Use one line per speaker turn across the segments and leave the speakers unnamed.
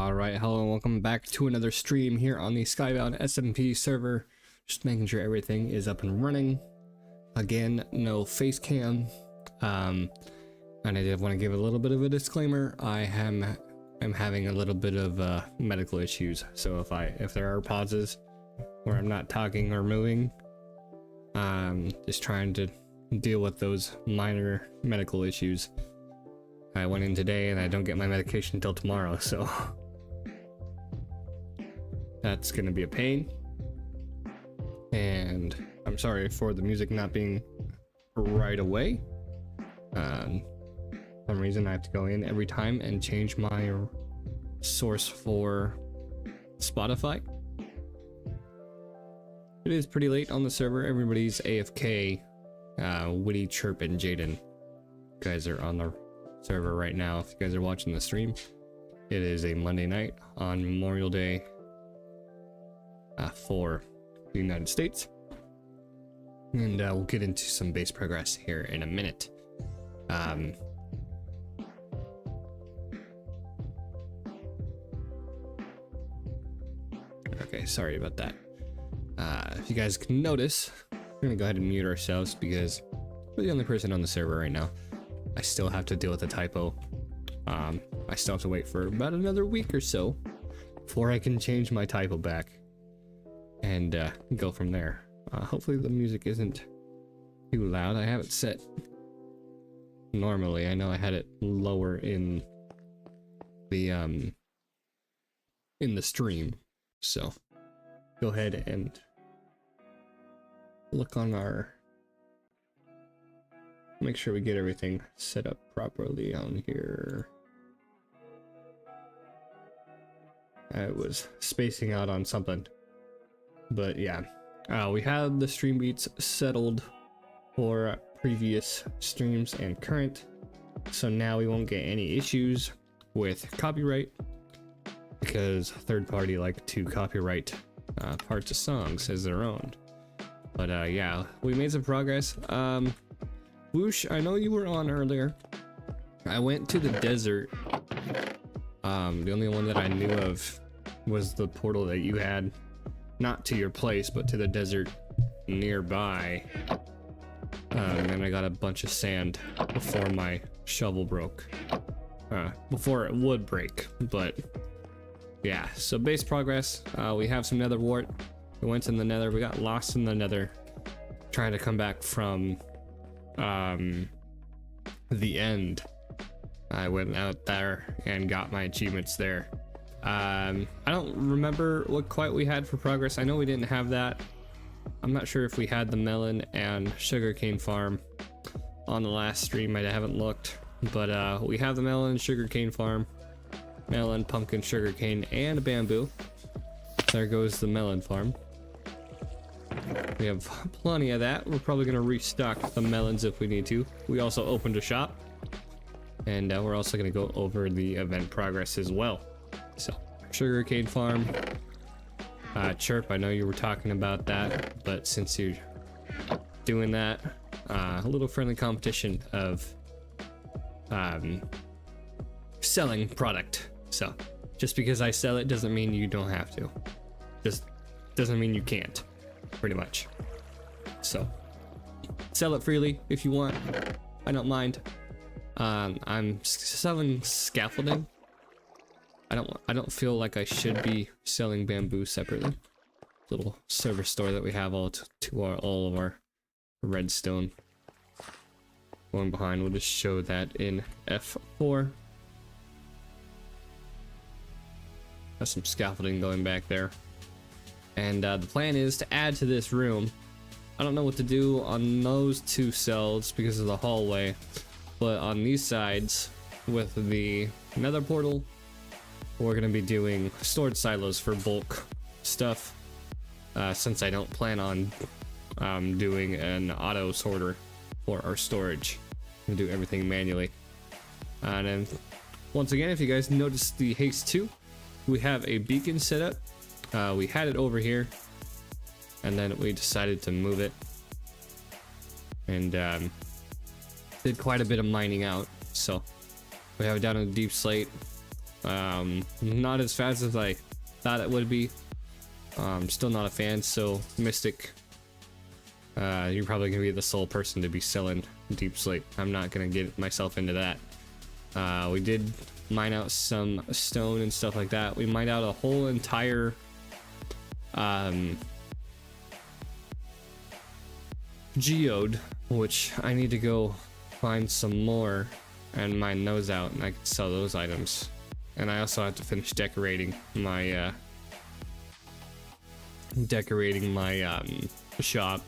Alright, hello and welcome back to another stream here on the SKYBOUND SMP server. Just making sure everything is up and running. Again, no face cam. And I did want to give a little bit of a disclaimer. I'm having a little bit of medical issues, so if there are pauses where I'm not talking or moving, just trying to deal with those minor medical issues. I went in today and I don't get my medication until tomorrow, so that's gonna be a pain. And I'm sorry for the music not being right away. For some reason I have to go in every time and change my source for Spotify. It is pretty late on the server. Everybody's AFK. Witty, Chirp, and Jaden, you guys are on the server right now. If you guys are watching the stream, it is a Monday night on Memorial Day for the United States, and we'll get into some base progress here in a minute. Okay, sorry about that. If you guys can notice, we're gonna go ahead and mute ourselves because we're the only person on the server right now. I still have to deal with a typo. I still have to wait for about another week or so before I can change my typo back and go from there. Hopefully the music isn't too loud. I have it set normally. I know I had it lower in the stream, so go ahead and look on our, make sure we get everything set up properly on here. I was spacing out on something, but yeah, we had the stream beats settled for previous streams and current, so now we won't get any issues with copyright because third party like to copyright parts of songs as their own. But yeah, we made some progress. Whoosh, I know you were on earlier. I went to the desert. The only one that I knew of was the portal that you had, not to your place, but to the desert nearby. And I got a bunch of sand before my shovel broke. Before it would break, but yeah, so base progress. We have some nether wart. We went in the nether, we got lost in the nether, trying to come back from the end. I went out there and got my achievements there. I don't remember what quite we had for progress. I know we didn't have that. I'm not sure if we had the melon and sugarcane farm on the last stream. I haven't looked, but we have the melon, sugarcane farm, melon, pumpkin, sugarcane, and a bamboo. There goes the melon farm. We have plenty of that. We're probably gonna restock the melons if we need to. We also opened a shop, and we're also gonna go over the event progress as well. So, sugarcane farm, Chirp, I know you were talking about that, but since you're doing that, a little friendly competition of selling product. So, just because I sell it doesn't mean you don't have to. Just doesn't mean you can't. Pretty much. So sell it freely if you want. I don't mind. I'm selling scaffolding. I don't feel like I should be selling bamboo separately. Little server store that we have all of our redstone. Going behind, we'll just show that in F4. Got some scaffolding going back there. And the plan is to add to this room. I don't know what to do on those two cells because of the hallway, but on these sides with the nether portal, we're going to be doing storage silos for bulk stuff, since I don't plan on doing an auto sorter for our storage. I'm going to do everything manually. And then once again, if you guys noticed the haste 2, we have a beacon set up. We had it over here, and then we decided to move it, and did quite a bit of mining out. So we have it down in the deep slate. Not as fast as I thought it would be. Still not a fan, so Mystic, you're probably gonna be the sole person to be selling Deep Slate. I'm not gonna get myself into that. We did mine out some stone and stuff like that. We mined out a whole entire geode, which I need to go find some more and mine those out, and I can sell those items. And I also have to finish decorating my shop,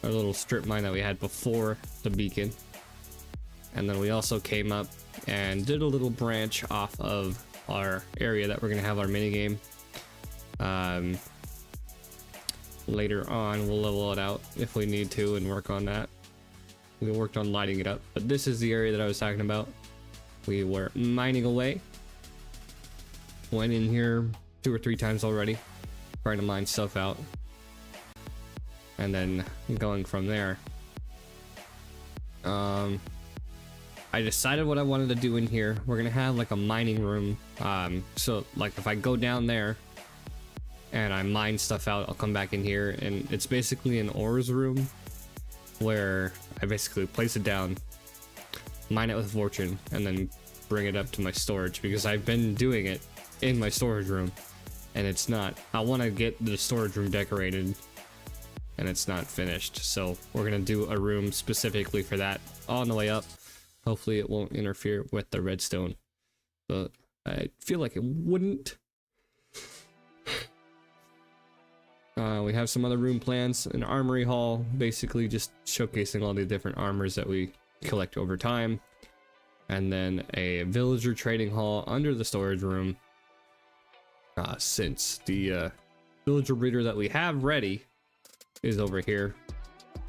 our little strip mine that we had before the beacon. And then we also came up and did a little branch off of our area that we're gonna have our mini game. Later on we'll level it out if we need to and work on that. We worked on lighting it up, but this is the area that I was talking about. We were mining away. Went in here 2 or 3 times already, trying to mine stuff out, and then going from there. I decided what I wanted to do in here. We're gonna have like a mining room. So like if I go down there and I mine stuff out, I'll come back in here, and it's basically an ores room where I basically place it down, mine it with fortune, and then bring it up to my storage, because I've been doing it in my storage room and it's not. I want to get the storage room decorated and it's not finished, so we're gonna do a room specifically for that on the way up. Hopefully it won't interfere with the redstone, but I feel like it wouldn't. We have some other room plans, an armory hall, basically just showcasing all the different armors that we collect over time, and then a villager trading hall under the storage room. Since the villager breeder that we have ready is over here,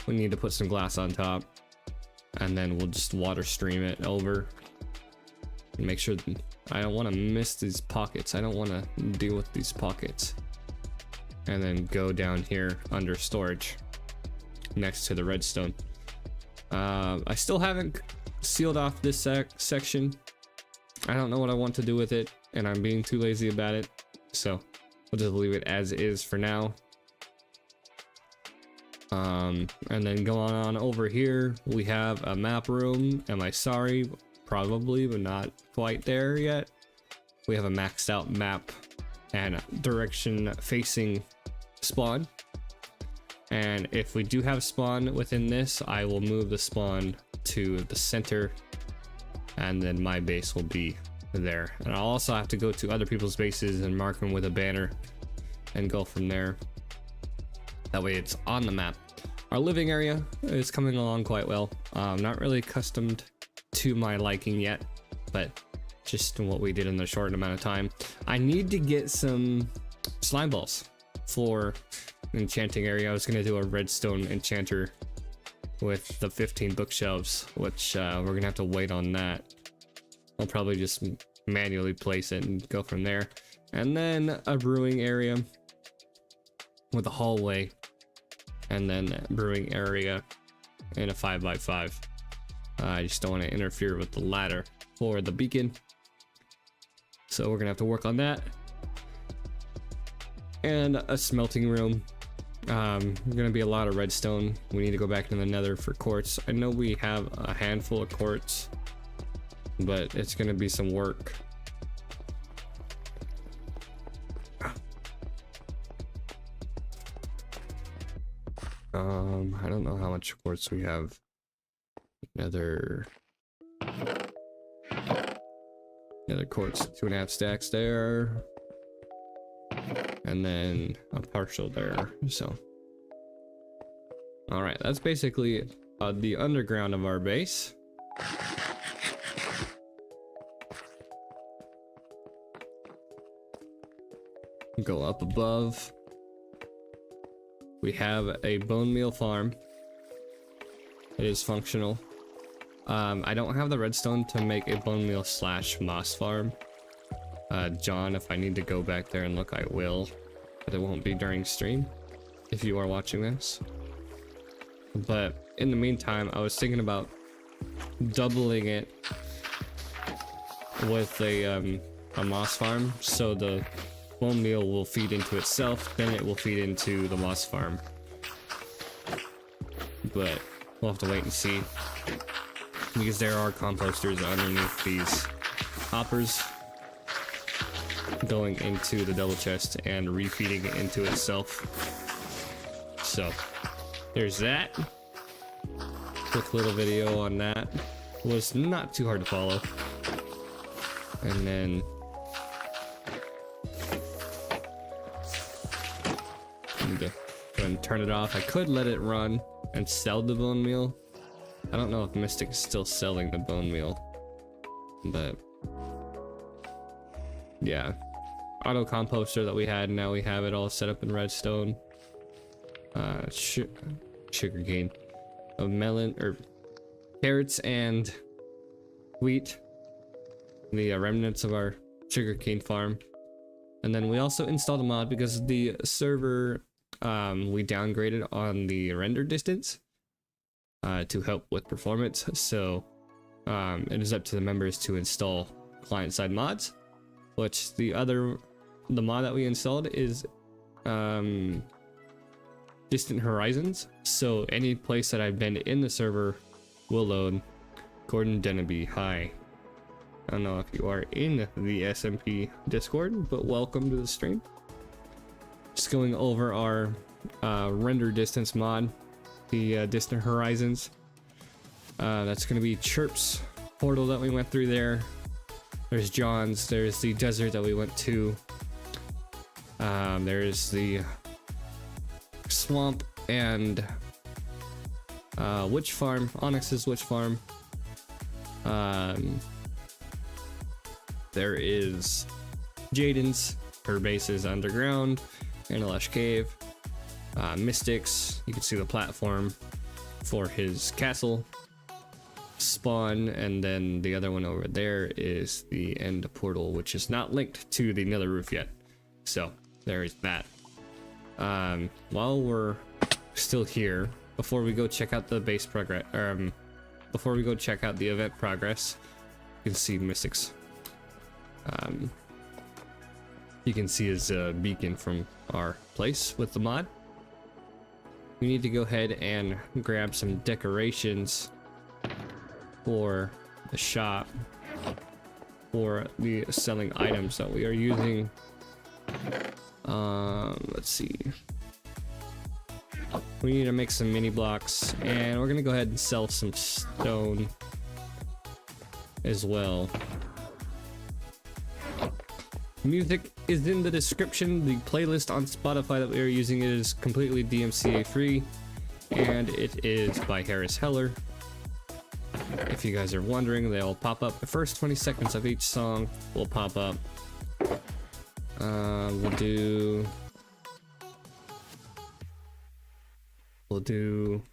we need to put some glass on top, and then we'll just water stream it over and make sure that I don't want to miss these pockets. I don't want to deal with these pockets. And then go down here under storage next to the redstone. I still haven't sealed off this section. I don't know what I want to do with it, and I'm being too lazy about it, so we'll just leave it as is for now. And then going on over here, we have a map room. Am I sorry? Probably, but not quite there yet. We have a maxed out map and direction facing spawn, and if we do have spawn within this, I will move the spawn to the center, and then my base will be there. And I'll also have to go to other people's bases and mark them with a banner and go from there. That way it's on the map. Our living area is coming along quite well. Not really accustomed to my liking yet, but just what we did in the short amount of time. I need to get some slime balls for enchanting area. I was gonna do a redstone enchanter with the 15 bookshelves, which we're gonna have to wait on that. I'll probably just manually place it and go from there. And then a brewing area with a hallway, and then a brewing area in a 5x5. I just don't want to interfere with the ladder for the beacon, so we're gonna have to work on that. And a smelting room. Gonna be a lot of redstone. We need to go back to the nether for quartz. I know we have a handful of quartz, but it's gonna be some work. I don't know how much quartz we have. Another quartz, 2.5 stacks there, and then a partial there. So all right, that's basically the underground of our base. Go up above. We have a bone meal farm. It is functional. I don't have the redstone to make a bone meal / moss farm. John, if I need to go back there and look, I will, but it won't be during stream if you are watching this. But in the meantime, I was thinking about doubling it with a moss farm, so the bone meal will feed into itself, then it will feed into the moss farm. But we'll have to wait and see, because there are composters underneath these hoppers going into the double chest and refeeding it into itself. So there's that. Quick little video on that. Was not too hard to follow. And then I need to go and turn it off. I could let it run and sell the bone meal. I don't know if Mystic is still selling the bone meal, but yeah, auto composter that we had, now we have it all set up in redstone. Sugar cane of melon or carrots and wheat, the remnants of our sugarcane farm. And then we also installed a mod because the server we downgraded on the render distance to help with performance. So it is up to the members to install client-side mods, which the mod that we installed is Distant Horizons. So any place that I've been in the server will load. Gordon Denby, hi. I don't know if you are in the SMP Discord, but welcome to the stream. Just going over our render distance mod, the Distant Horizons. That's going to be Chirp's portal that we went through there. There's John's, there's the desert that we went to. There's the swamp and witch farm, Onyx's witch farm. There is Jaden's, her base is underground, and a lush cave. Mystics, you can see the platform for his castle spawn, and then the other one over there is the end portal, which is not linked to the nether roof yet. So there is that. While we're still here, before we go check out the base progress, before we go check out the event progress, you can see Mystics. You can see his beacon from our place with the mod. We need to go ahead and grab some decorations for the shop for the selling items that we are using. Let's see. We need to make some mini blocks, and we're gonna go ahead and sell some stone as well. Music is in the description. The playlist on Spotify that we are using is completely DMCA free, and it is by Harris Heller. If you guys are wondering, they'll pop up. The first 20 seconds of each song will pop up. We'll do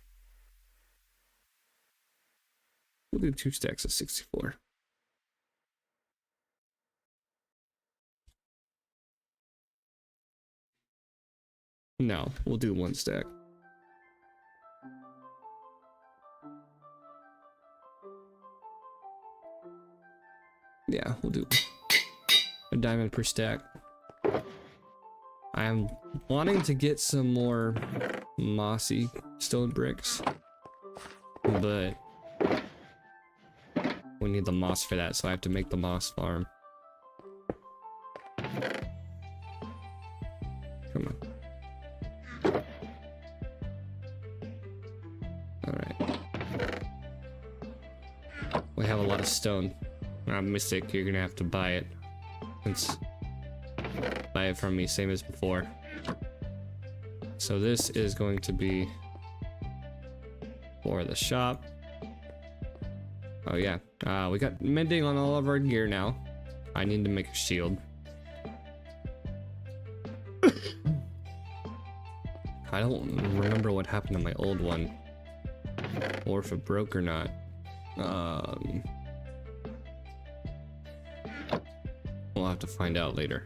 2 stacks of 64. No, we'll do 1 stack. Yeah, we'll do a diamond per stack. I'm wanting to get some more mossy stone bricks, but we need the moss for that, so I have to make the moss farm. Come on. Alright. We have a lot of stone. Mystic, you're gonna have to buy it. Buy it from me, same as before. So this is going to be for the shop. Oh yeah, we got mending on all of our gear now. I need to make a shield. I don't remember what happened to my old one, or if it broke or not. We'll have to find out later.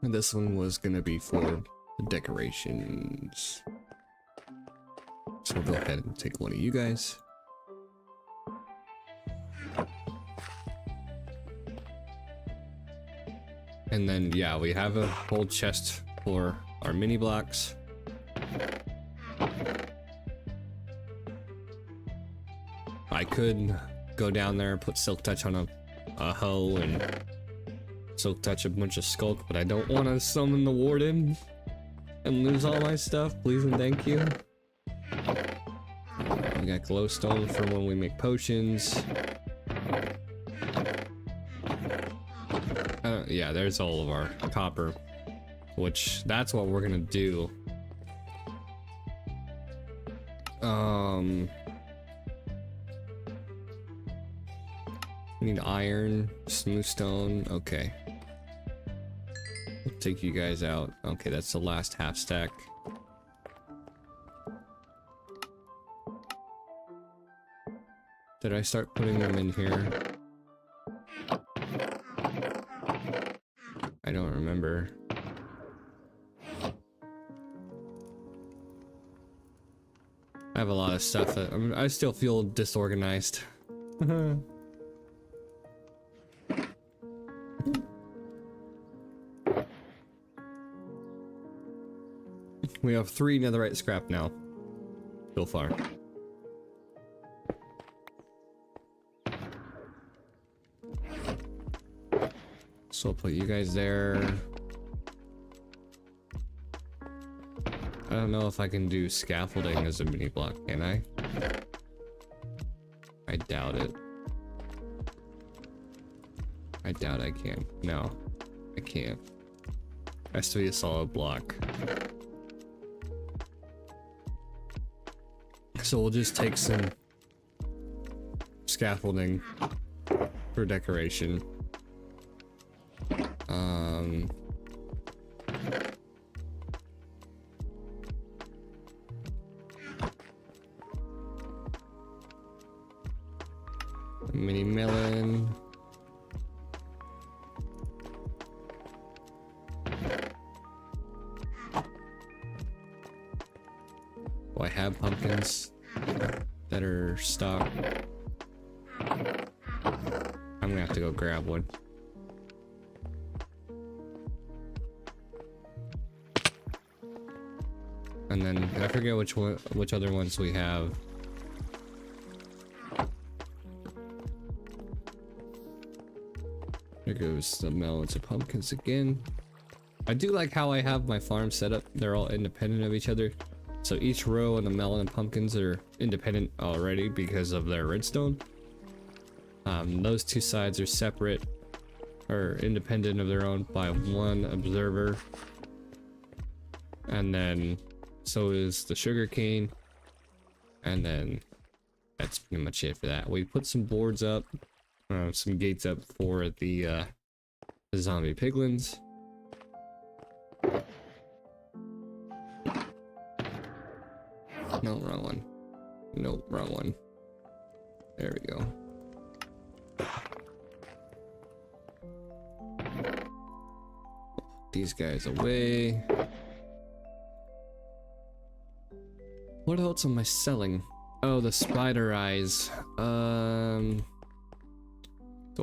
And this one was gonna be for decorations. So we'll go ahead and take one of you guys. And then, yeah, we have a whole chest for our mini blocks. I could go down there and put silk touch on a hoe and silk touch a bunch of skulk, but I don't want to summon the warden and lose all my stuff. Please and thank you. We got glowstone for when we make potions. Yeah, there's all of our copper, which that's what we're gonna do. We need iron, smooth stone. Okay, we'll take you guys out. Okay, that's the last half stack. Did I start putting them in here? I don't remember. I have a lot of stuff that I still feel disorganized. We have 3 netherite scrap now so far. So I'll put you guys there. I don't know if I can do scaffolding as a mini block, can I? I doubt it. I doubt I can. No, I can't. Has to be a solid block. So we'll just take some scaffolding for decoration. Mini melon. Oh, I have pumpkins that are stocked. I'm gonna have to go grab one. And then I forget which other ones we have. There goes the melons and pumpkins again. I do like how I have my farm set up. They're all independent of each other. So each row on the melon and pumpkins are independent already because of their redstone. Those 2 sides are separate or independent of their own by 1 observer. And then so is the sugar cane. And then that's pretty much it for that. We put some boards up, some gates up for the zombie piglins. No, wrong one. Nope, wrong one. There we go. These guys away. What else am I selling? Oh, the spider eyes. Do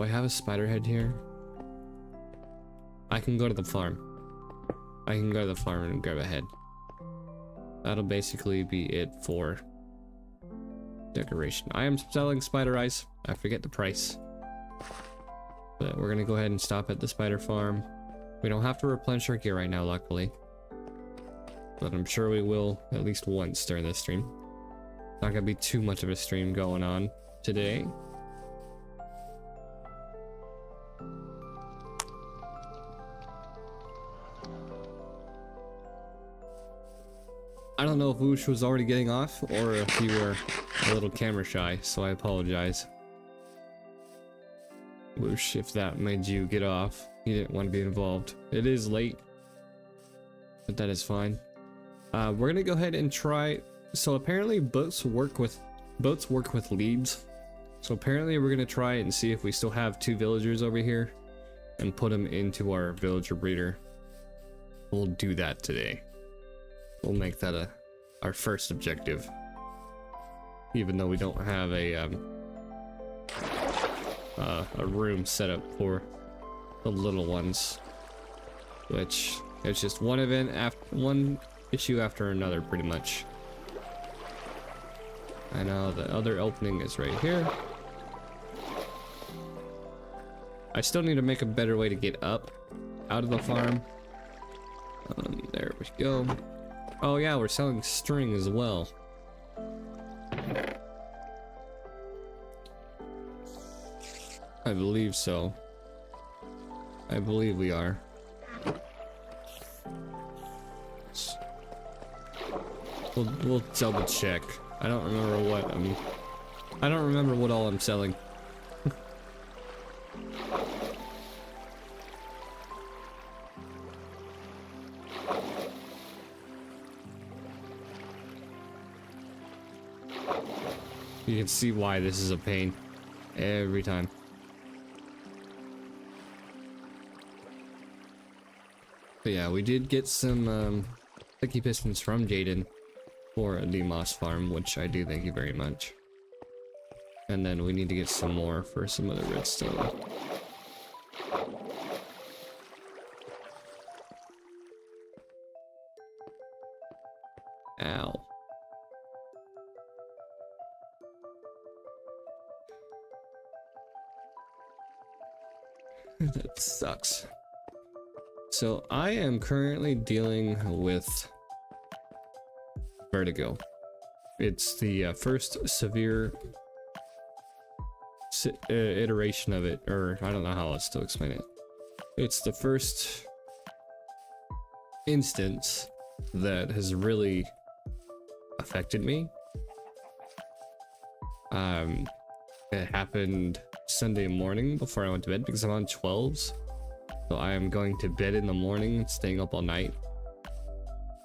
I have a spider head here? I can go to the farm. I can go to the farm and grab a head. That'll basically be it for decoration. I am selling spider eyes. I forget the price. But we're gonna go ahead and stop at the spider farm. We don't have to replenish our gear right now, luckily. But I'm sure we will at least once during this stream. Not gonna be too much of a stream going on today. I don't know if Woosh was already getting off or if you were a little camera shy, so I apologize. Woosh, if that made you get off, you didn't want to be involved. It is late, but that is fine. We're gonna go ahead and try. So apparently boats work with leads. So apparently we're gonna try and see if we still have 2 villagers over here and put them into our villager breeder. We'll do that today. we'll make that our first objective. Even though we don't have a room set up for the little ones, which it's just one event after one issue after another, pretty much. I know the other opening is right here. I still need to make a better way to get up out of the farm. There we go. Oh yeah, we're selling string as well. I believe so. I believe we are. We'll double check. I don't remember what I don't remember what all I'm selling. You can see why this is a pain every time. But yeah, we did get some sticky pistons from Jaden for the moss farm, which I do thank you very much. And then we need to get some more for some other redstone. Ow. That sucks. So I am currently dealing with vertigo. It's the first severe iteration of it, or I don't know how else to explain it. It's the first instance that has really affected me. It happened Sunday morning before I went to bed because I'm on 12s. So I am going to bed in the morning, staying up all night.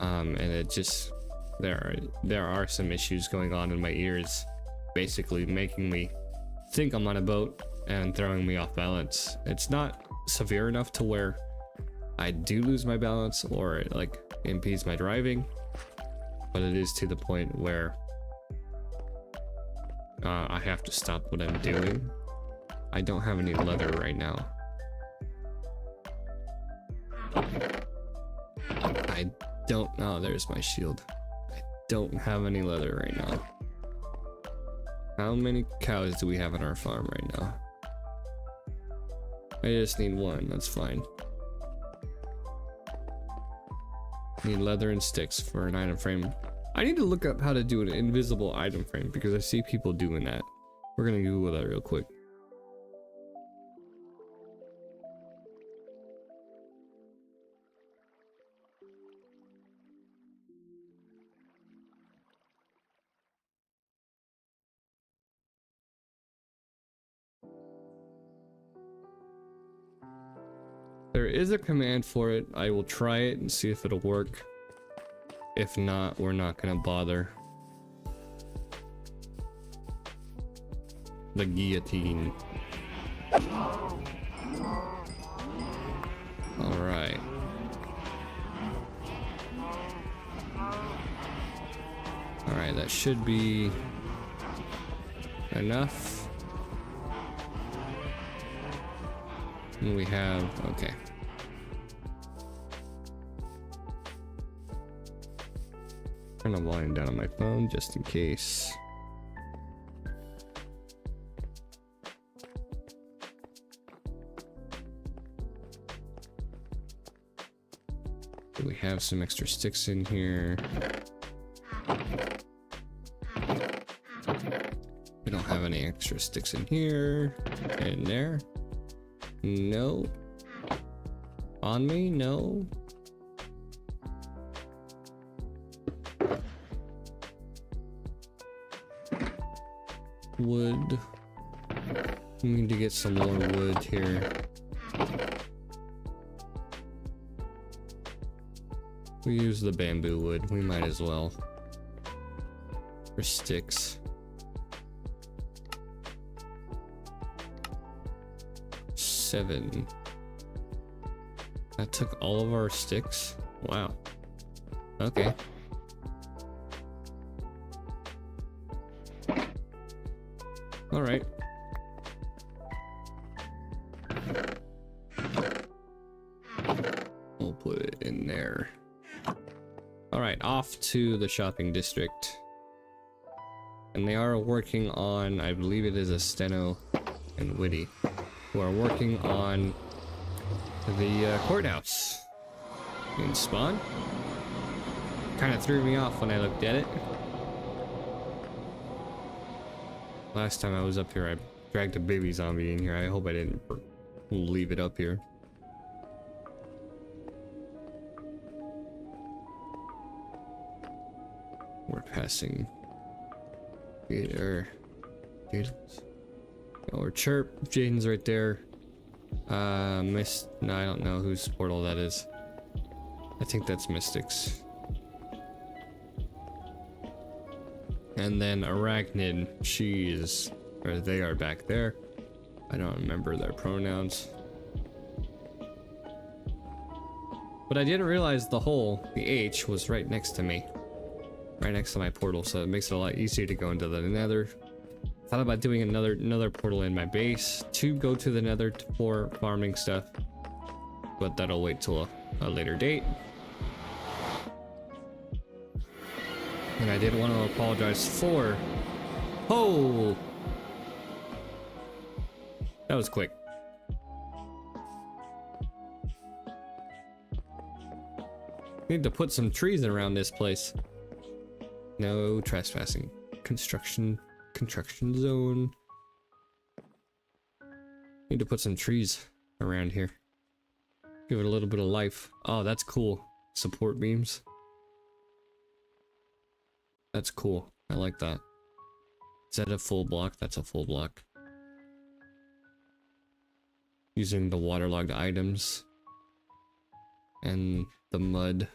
And it just, there are some issues going on in my ears, basically making me think I'm on a boat and throwing me off balance. It's not severe enough to where I do lose my balance or it like impedes my driving, but it is to the point where I have to stop what I'm doing. I don't have any leather right now. I don't know. There's my shield. I don't have any leather right now. How many cows do we have on our farm right now? I just need one. That's fine. Need leather and sticks for an item frame. I need to look up how to do an invisible item frame because I see people doing that. We're gonna Google that real quick. There is a command for it. I will try it and see if it'll work. If not, we're not gonna bother. The guillotine. Alright. Alright, that should be enough. And we have, okay. Turn the volume down on my phone just in case. We have some extra sticks in here. We don't have any extra sticks in here. In there. No. On me? No. Wood. We need to get some more wood here. We use the bamboo wood. We might as well. For sticks. 7. That took all of our sticks? Wow. Okay. All right. We'll put it in there. All right, off to the shopping district. And they are working on, I believe it is a Steno and Witty, who are working on the courthouse. In spawn. Kind of threw me off when I looked at it. Last time I was up here, I dragged a baby zombie in here. I hope I didn't leave it up here. We're passing Gator. Or Chirp. Jaden's right there. Mist. No, I don't know whose portal that is. I think that's Mystics. And then Arachnid. Or they are back there. I don't remember their pronouns. But I didn't realize the H was right next to me. Right next to my portal, so it makes it a lot easier to go into the nether. Thought about doing another portal in my base to go to the nether for farming stuff. But that'll wait till a later date. And I did want to apologize for... Oh! That was quick. Need to put some trees around this place. No trespassing. Construction zone. Need to put some trees around here. Give it a little bit of life. Oh, that's cool. Support beams. That's cool. I like that. Is that a full block? That's a full block. Using the waterlogged items. And the mud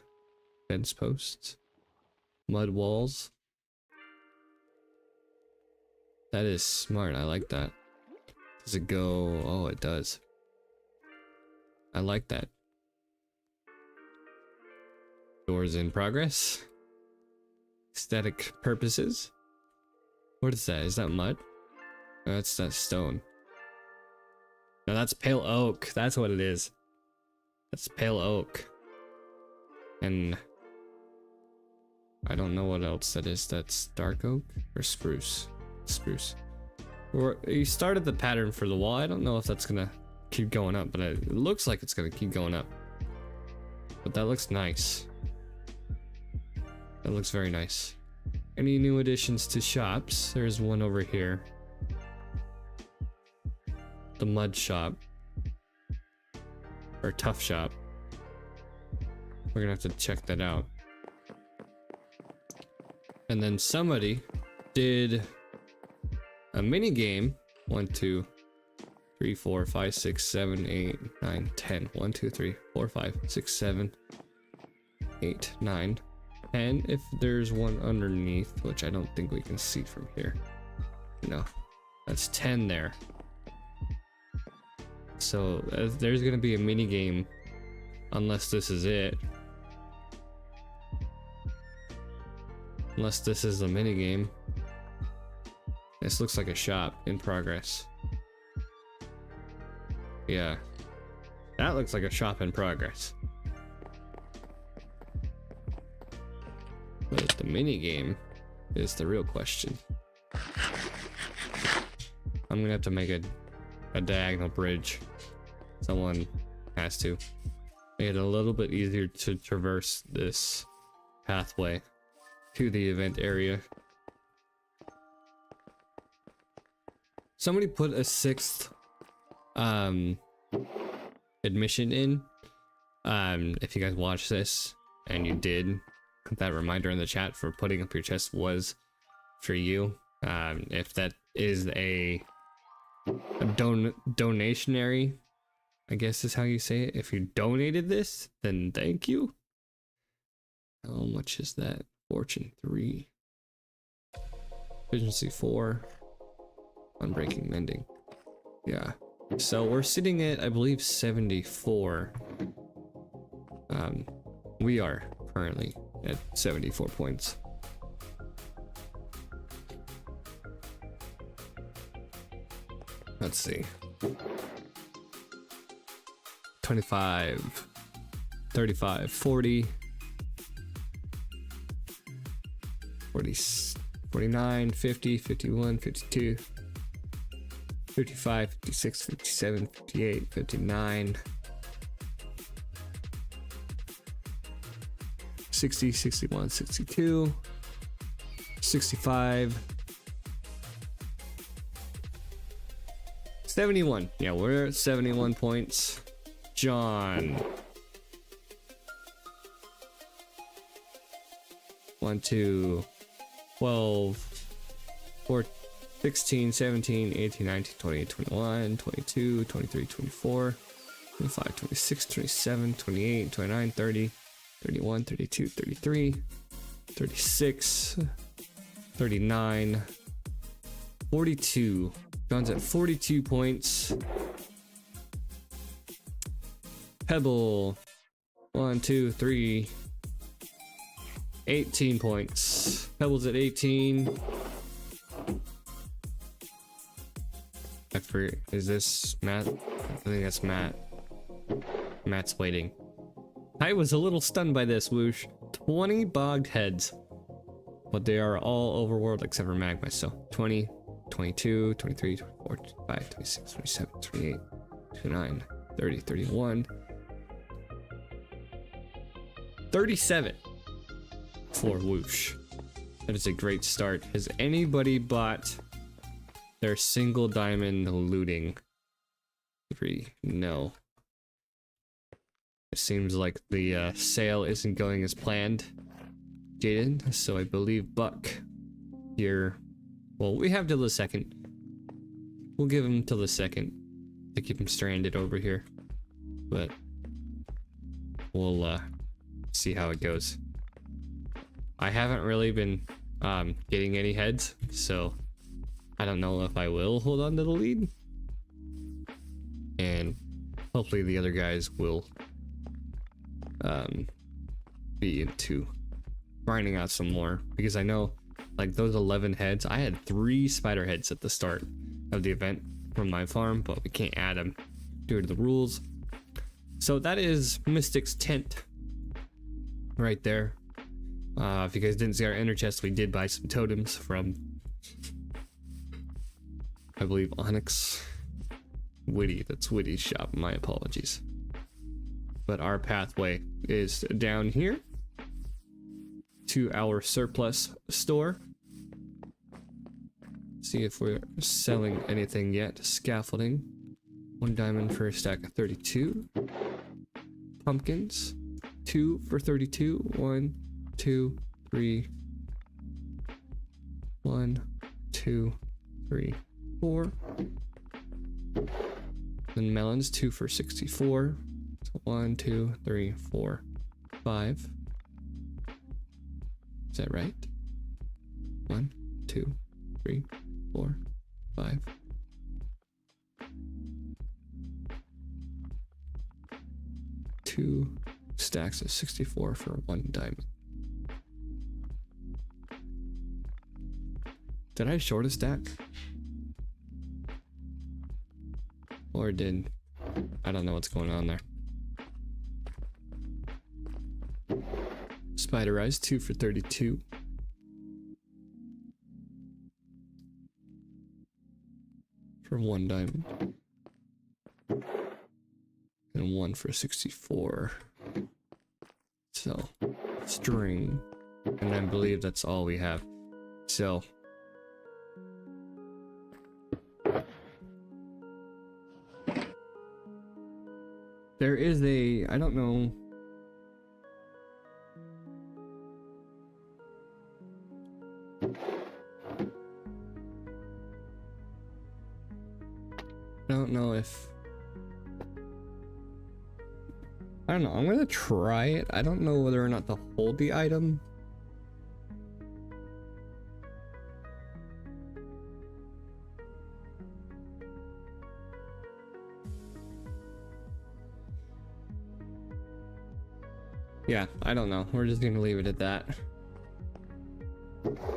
fence posts. Mud walls. That is smart. I like that. Does it go? Oh, it does. I like that. Doors in progress. Aesthetic purposes. What is that? Is that mud? No, that's that stone. No, that's pale oak. That's what it is. That's pale oak. And I don't know what else that is. That's dark oak or spruce? Spruce. Or you started the pattern for the wall. I don't know if that's gonna keep going up, but it looks like it's gonna keep going up. But that looks nice. That looks very nice. Any new additions to shops? There's one over here. The mud shop. Or tough shop. We're gonna have to check that out. And then somebody did a mini game. 1, 2, 3, 4, 5, 6, 7, 8, 9, 10. 1, 2, 3, 4, 5, 6, 7, 8, 9, 10. If there's one underneath, which I don't think we can see from here. No, that's 10 there. So there's gonna be a mini game, unless this is it. Unless this is a mini game. This looks like a shop in progress. Yeah, that looks like a shop in progress. But the mini game is the real question. I'm gonna have to make a diagonal bridge. Someone has to make it a little bit easier to traverse this pathway to the event area. Somebody put a 6th admission in. If you guys watch this and you did, that reminder in the chat for putting up your chest was for you. If that is a donationary, I guess is how you say it. If you donated this, then thank you. How much is that? Fortune 3, efficiency 4, unbreaking mending. Yeah, so we're sitting at, I believe, 74. We are currently at 74 points. Let's see. 25, 35, 40, 40, 49, 50, 51, 52, 55, 56, 57, 58, 59, 60, 61, 62, 65, 71. Yeah, we're at 71 points. John. 1, 2, 12, 14, 16, 17, 18, 19, 20, 21, 22, 23, 24, 25, 26, 27, 28, 29, 30, 31, 32, 33, 36, 39, 42. John's at 42 points. Pebble, 1, 2, 3, 18 points. Pebble's at 18. I forget, is this Matt? I think that's Matt. Matt's waiting. I was a little stunned by this, Whoosh. 20 bogged heads. But they are all overworld except for Magma, so 20, 22, 23, 24, 25, 26, 27, 28, 29, 30, 31, 37 for Whoosh. That is a great start. Has anybody bought their single diamond looting? No. It seems like the sale isn't going as planned, Jaden, so I believe Buck here. Well, we have till the second. We'll give him till the second to keep him stranded over here, but we'll see how it goes. I haven't really been getting any heads, so I don't know if I will hold on to the lead, and hopefully the other guys will be into grinding out some more, because I know like those 11 heads, I had 3 spider heads at the start of the event from my farm, but we can't add them due to the rules. So that is Mystic's tent right there. If you guys didn't see our ender chest, we did buy some totems from, I believe, Onyx. Witty, that's Witty's shop, my apologies. But our pathway is down here to our surplus store. See if we're selling anything yet. Scaffolding, 1 diamond for a stack of 32. Pumpkins, 2 for 32. 1, 2, 3. 1, 2, 3, 4. Then melons, 2 for 64. So 1, 2, 3, 4, 5. Is that right? 1, 2, 3, 4, 5. Two stacks of 64 for 1 diamond. Did I short a stack? Or did... I don't know what's going on there. Spider Eyes, 2 for 32. For 1 diamond. And 1 for 64. So, string. And I believe that's all we have. So, there is a, I don't know. I don't know if, I don't know, I'm gonna try it. I don't know whether or not to hold the item. Yeah, I don't know. We're just gonna leave it at that.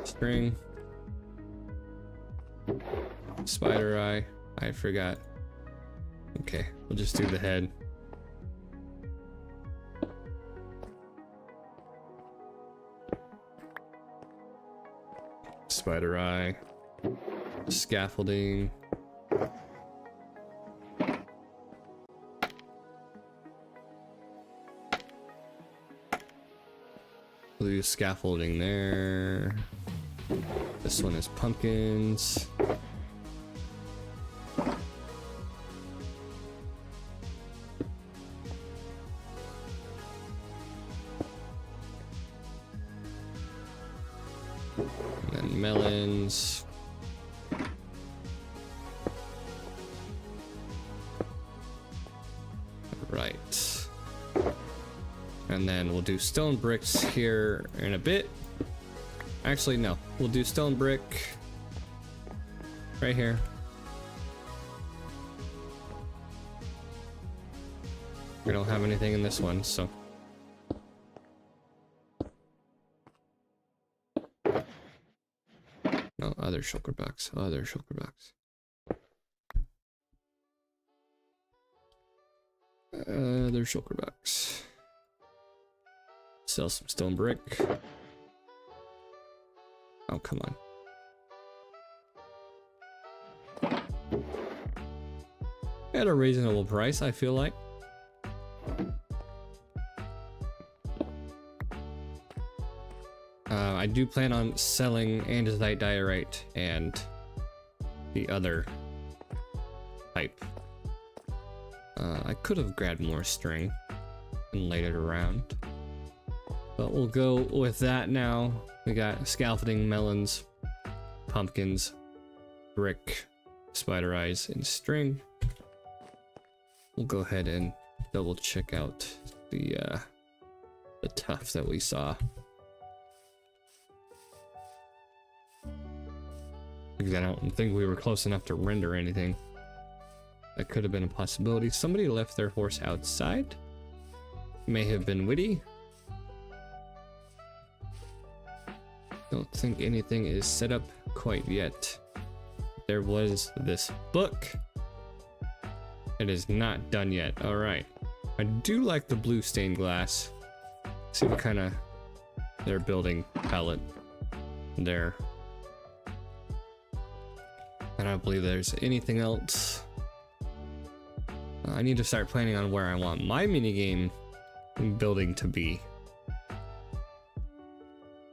String. Spider Eye. I forgot. Okay, we'll just do the head. Spider eye. Scaffolding. We'll do scaffolding there. This one is pumpkins. And then melons. Right. And then we'll do stone bricks here in a bit. Actually, no. We'll do stone brick right here. We don't have anything in this one, so. No, other shulker box. Other shulker box. Other shulker box. Sell some stone brick. Oh, come on. At a reasonable price, I feel like. I do plan on selling andesite diorite and the other pipe. I could have grabbed more string and laid it around, but we'll go with that now. We got scaffolding, melons, pumpkins, brick, spider eyes, and string. We'll go ahead and double check out the tuff that we saw. Because I don't think we were close enough to render anything. That could have been a possibility. Somebody left their horse outside. May have been witty. Don't think anything is set up quite yet. There was this book. It is not done yet. All right. I do like the blue stained glass. See what kind of their building palette there. I don't believe there's anything else. I need to start planning on where I want my minigame building to be.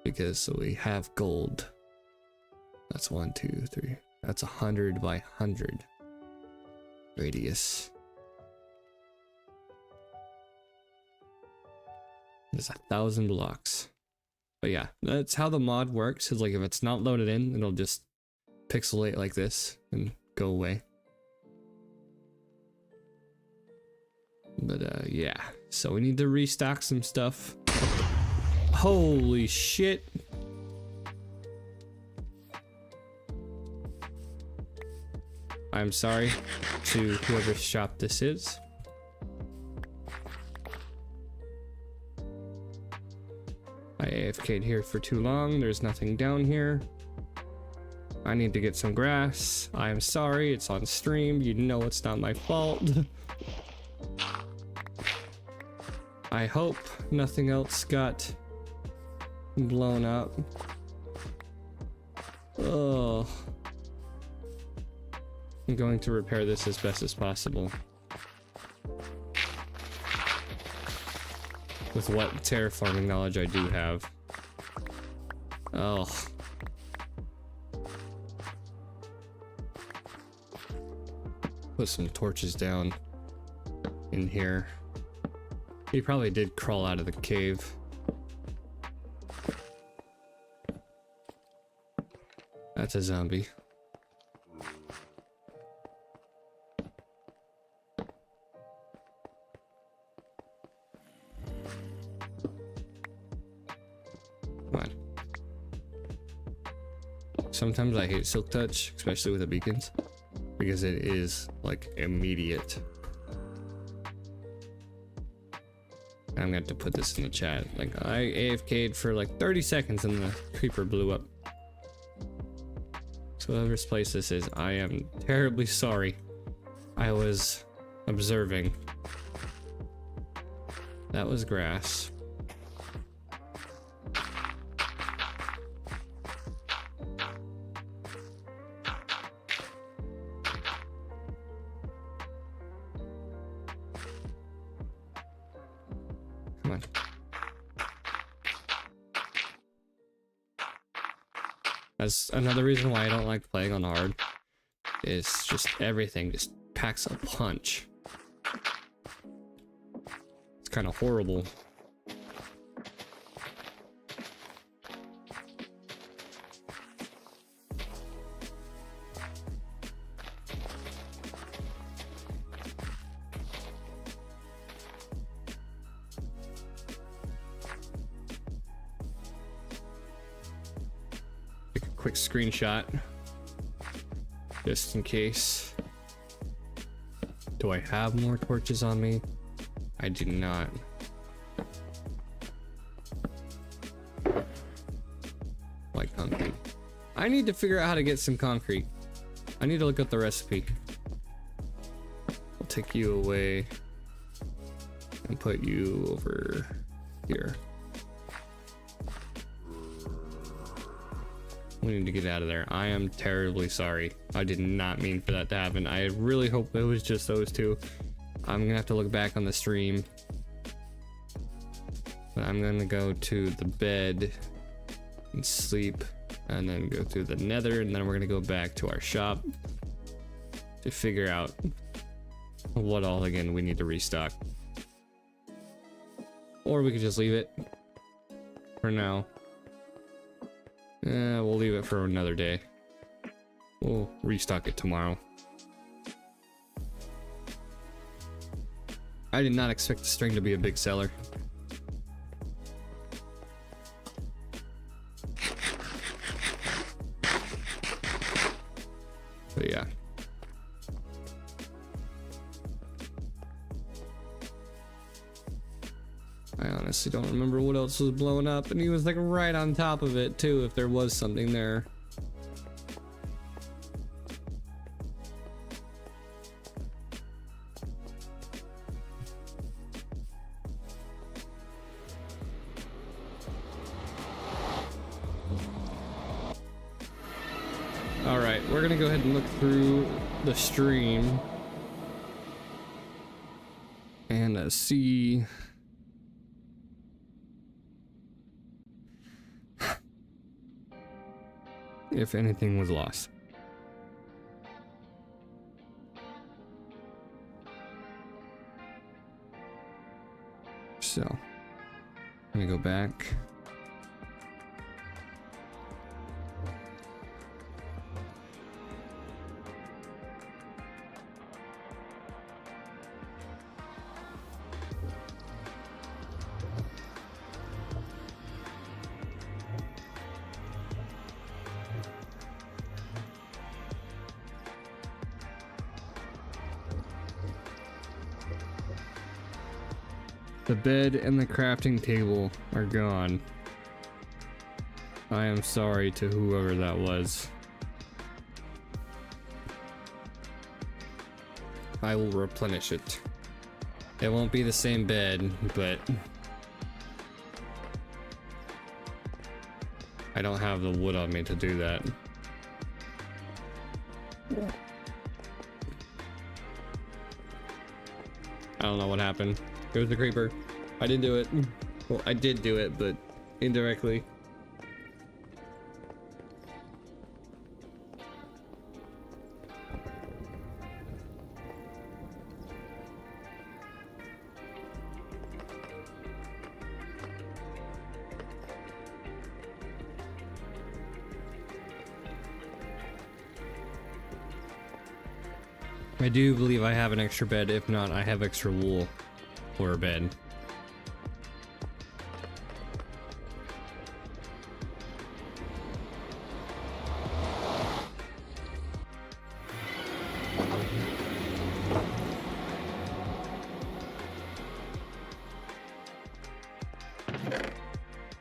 Because we have gold. That's 1, 2, 3. That's 100 by 100 radius. There's 1,000 blocks. But yeah, that's how the mod works. Is like if it's not loaded in, it'll just pixelate like this and go away. But yeah, so we need to restock some stuff. Holy shit. I'm sorry to whoever's shop this is. I AFK'd here for too long. There's nothing down here. I need to get some grass. I'm sorry, it's on stream. You know it's not my fault. I hope nothing else got blown up. Oh. I'm going to repair this as best as possible. With what terraforming knowledge I do have. Oh. Put some torches down in here. He probably did crawl out of the cave. That's a zombie. Come on. Sometimes I hate Silk Touch, especially with the beacons, because it is like immediate. I'm gonna have to put this in the chat. Like I AFK'd for like 30 seconds and the creeper blew up. So whoever's place this is, I am terribly sorry. I was observing. That was grass. Come on. That's another reason why I don't like playing on hard. Is just everything just packs a punch. It's kind of horrible. Take a quick screenshot just in case. Do I have more torches on me? I do not. Like concrete. I need to figure out how to get some concrete. I need to look up the recipe. I'll take you away and put you over here. We need to get out of there. I am terribly sorry. I did not mean for that to happen. I really hope it was just those two. I'm gonna have to look back on the stream. But I'm gonna go to the bed and sleep, and then go to the nether, and then we're gonna go back to our shop to figure out what all again we need to restock. Or we could just leave it for now. We'll leave it for another day. We'll restock it tomorrow. I did not expect the string to be a big seller. But yeah. I honestly don't remember what else was blowing up, and he was like right on top of it too, if there was something there. All right, we're gonna go ahead and look through the stream and see if anything was lost. So, I'm gonna go back. The bed and the crafting table are gone. I am sorry to whoever that was. I will replenish it. It won't be the same bed, but I don't have the wood on me to do that. I don't know what happened. It was the creeper. I didn't do it. Well, I did do it, but indirectly. I do believe I have an extra bed. If not, I have extra wool for a bed.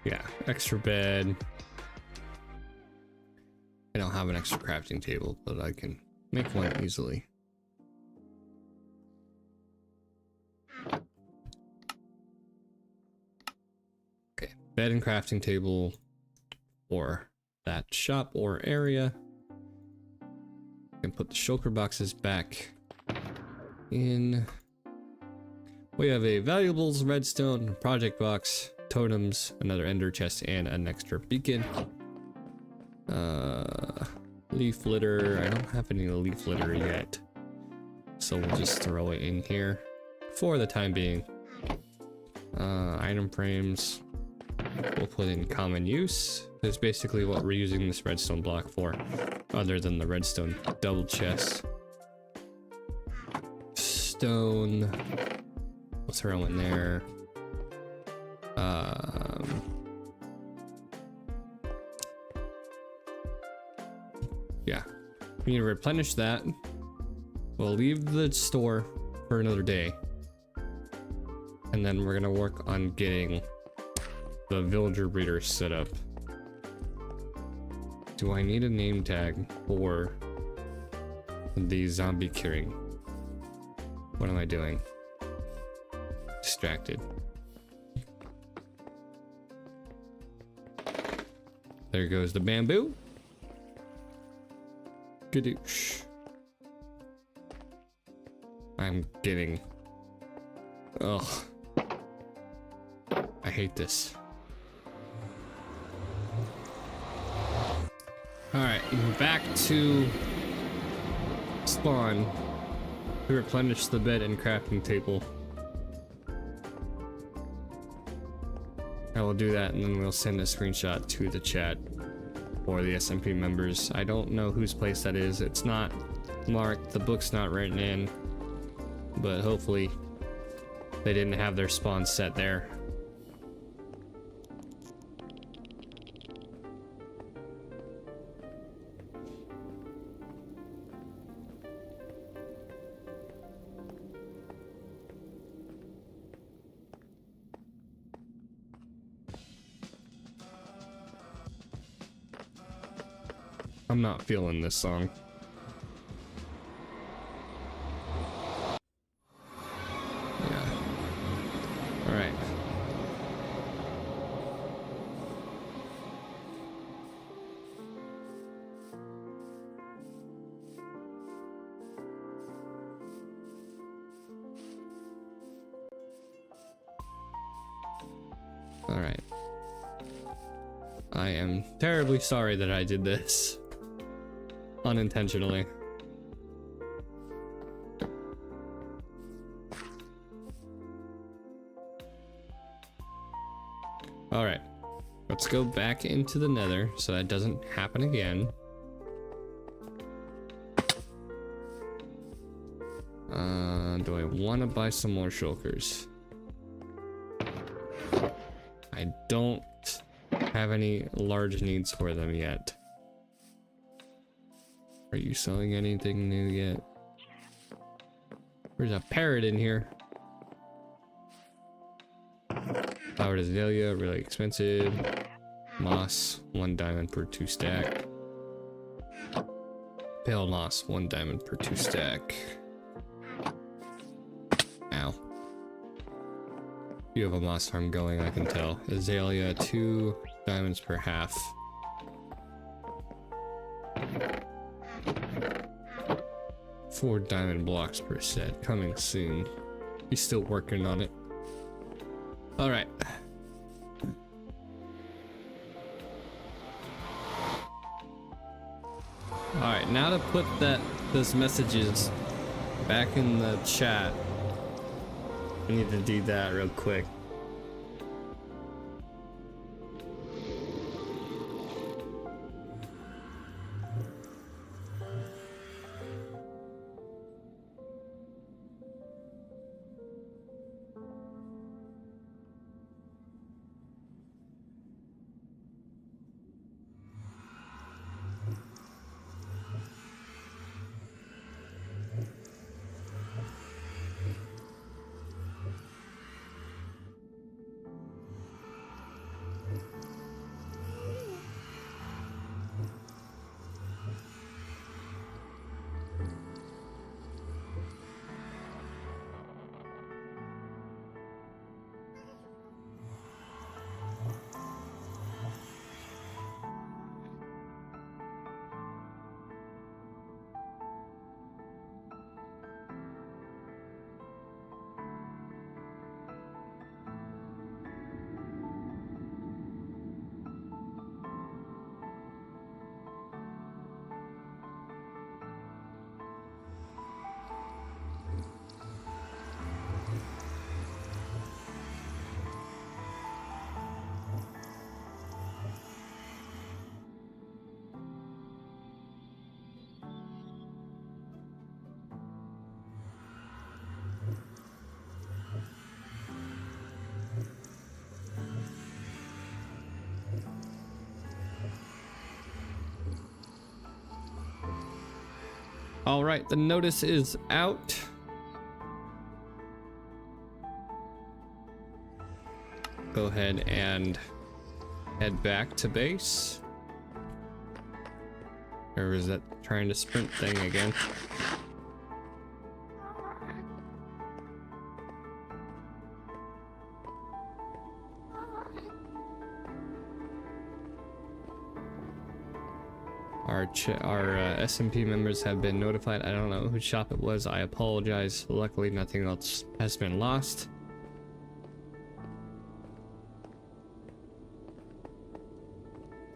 Yeah, extra bed. I don't have an extra crafting table, but I can make one easily. Okay, bed and crafting table for that shop or area. I can put the shulker boxes back in. We have a valuables, redstone, project box, totems, another ender chest, and an extra beacon. Leaf litter. I don't have any leaf litter yet, so we'll just throw it in here for the time being. Item frames we'll put in common use. That's basically what we're using this redstone block for, other than the redstone double chest. Stone we'll throw in there. Yeah, we need to replenish that. We'll leave the store for another day, and then we're gonna work on getting the villager breeder set up. Do I need a name tag for the zombie curing? What am I doing? Distracted. There goes the bamboo. Gadoosh. I'm getting... Ugh. I hate this. Alright, back to spawn to replenish the bed and crafting table. I will do that, and then we'll send a screenshot to the chat for the SMP members. I don't know whose place that is. It's not marked, the book's not written in, but hopefully they didn't have their spawn set there. I'm not feeling this song. Yeah. All right. All right. I am terribly sorry that I did this. Unintentionally. Alright, let's go back into the nether so that doesn't happen again. Do I want to buy some more shulkers? I don't have any large needs for them yet. Are you selling anything new yet? There's a parrot in here. Flowered azalea, really expensive. Moss, 1 diamond per 2 stack. Pale moss, 1 diamond per 2 stack. Ow. You have a moss farm going, I can tell. Azalea, 2 diamonds per half. Four diamond blocks per set, coming soon. He's still working on it. Alright. Alright, now to put those messages back in the chat. I need to do that real quick. All right, the notice is out. Go ahead and head back to base. Or is that trying to sprint thing again? Our SMP members have been notified. I don't know whose shop it was. I apologize. Luckily, nothing else has been lost.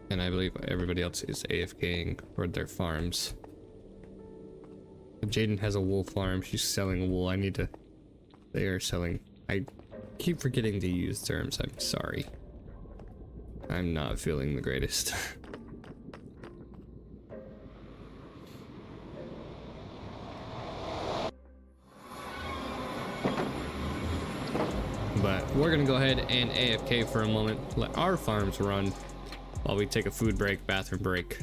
And I believe everybody else is AFKing toward their farms. Jaden has a wool farm. She's selling wool. They are selling. I keep forgetting to use terms. I'm sorry. I'm not feeling the greatest. But we're gonna go ahead and AFK for a moment, let our farms run while we take a food break, bathroom break,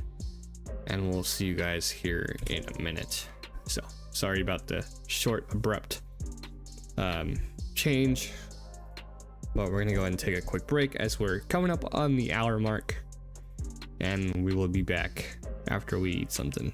and we'll see you guys here in a minute. So sorry about the short, abrupt change, but we're gonna go ahead and take a quick break as we're coming up on the hour mark, and we will be back after we eat something.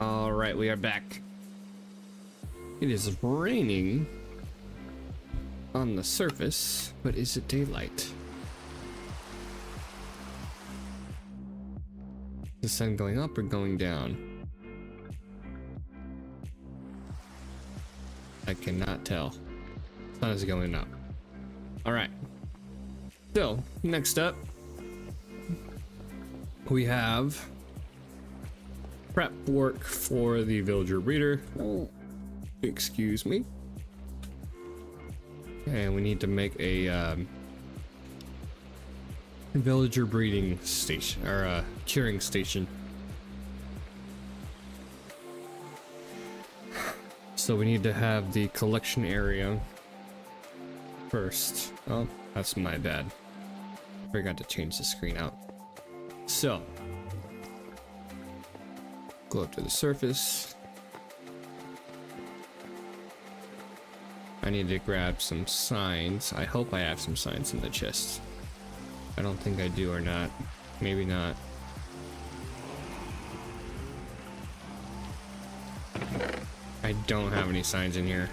All right, we are back. It is raining on the surface, but is it daylight? Is the sun going up or going down? I cannot tell. Sun is going up. All right. So, next up, we have prep work for the villager breeder. Oh, excuse me. And we need to make a villager breeding station, or a curing station. So we need to have the collection area first. Oh, that's my bad. Forgot to change the screen out. So, go up to the surface. I need to grab some signs. I hope I have some signs in the chest. I don't think I do or not. Maybe not. I don't have any signs in here.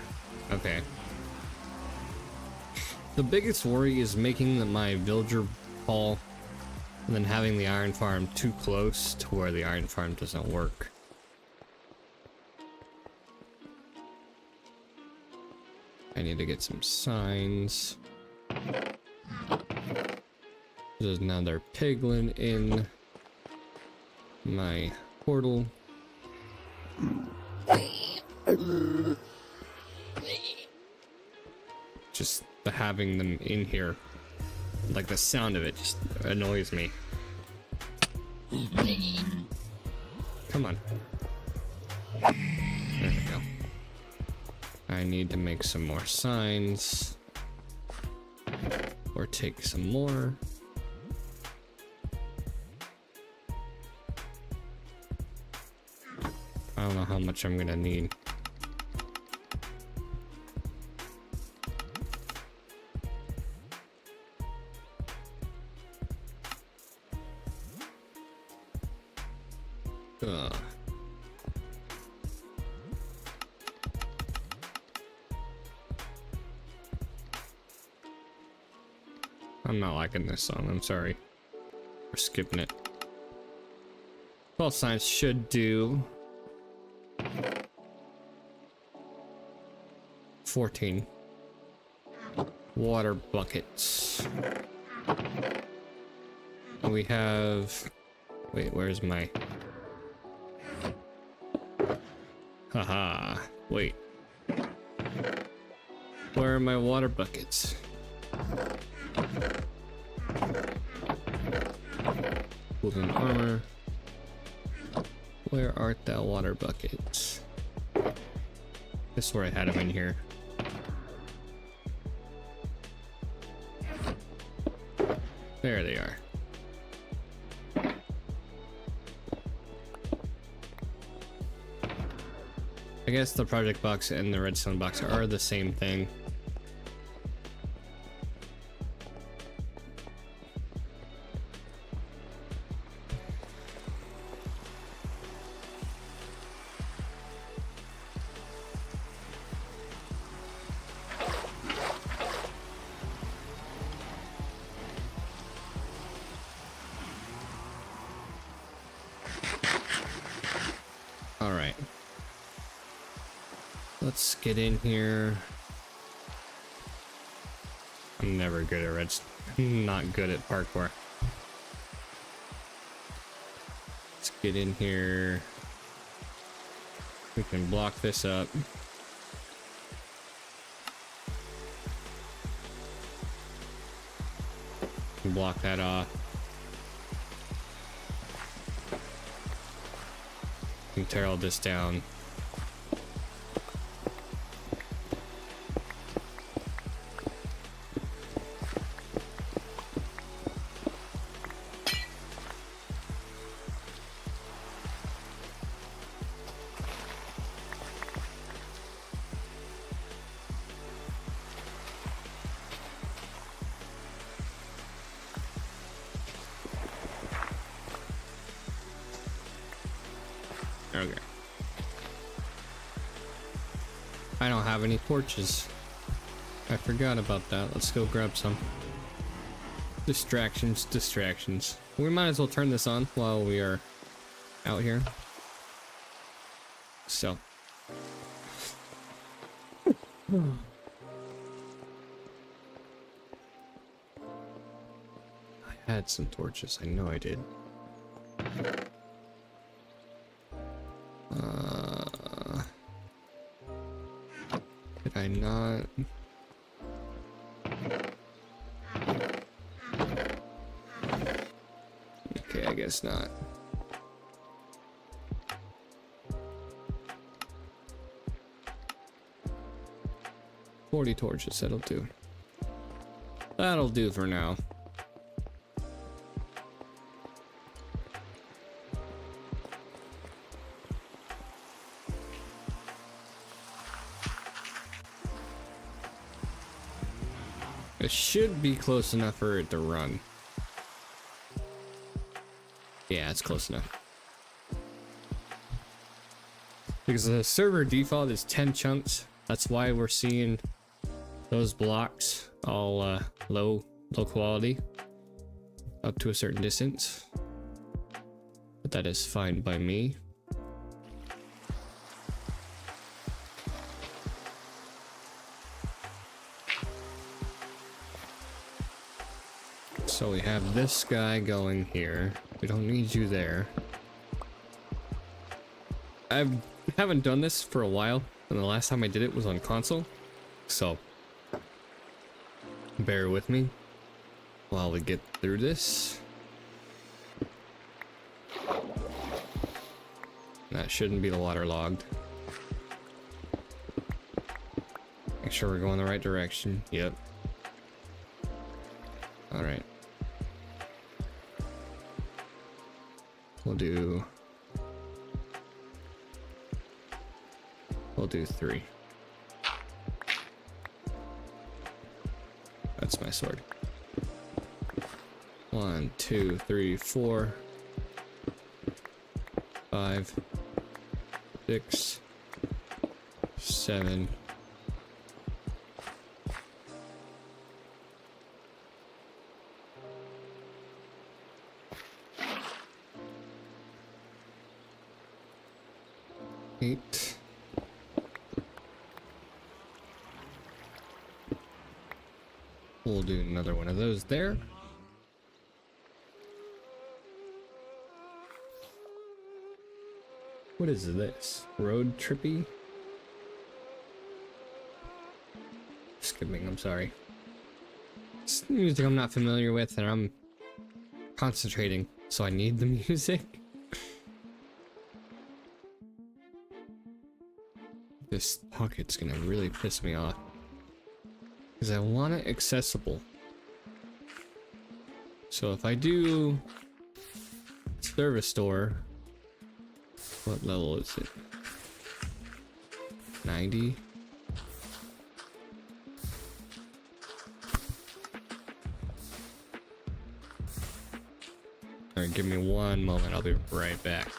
Okay. The biggest worry is making my villager hall and then having the iron farm too close to where the iron farm doesn't work. I need to get some signs. There's another piglin in my portal. Just having them in here, like the sound of it just annoys me. Come on. There we go. I need to make some more signs. Or take some more. I don't know how much I'm gonna need. I'm not liking this song, I'm sorry. We're skipping it. 12 signs should do 14 water buckets. We have, wait, where's my, haha, wait, where are my water buckets? Golden armor. Where art thou, water buckets? This is where I had them in here. There they are. I guess the project box and the redstone box are the same thing. All right. Let's get in here. I'm never good at redstone. Not good at parkour. Let's get in here. We can block this up. Block that off. And tear all this down. Okay. I don't have any torches. I forgot about that. Let's go grab some. Distractions, distractions. We might as well turn this on while we are out here. So. I had some torches. I know I did. Did I not? Okay, I guess not. $40 torches, that'll do. That'll do for now. It should be close enough for it to run. Yeah, it's close enough. Because the server default is 10 chunks. That's why we're seeing those blocks all low quality up to a certain distance. But that is fine by me. So we have this guy going here. We don't need you there. I haven't done this for a while, and the last time I did it was on console. So bear with me while we get through this. That shouldn't be waterlogged. Make sure we're going the right direction. Yep. All right. We'll do 3. That's my sword. 1, 2, 3, 4, 5, 6, 7. Eight. We'll do another one of those there. What is this? Road trippy? Skipping, I'm sorry. It's music I'm not familiar with and I'm concentrating, so I need the music. This pocket's gonna really piss me off. Because I want it accessible. So if I do service store, what level is it? 90? Alright, give me one moment, I'll be right back.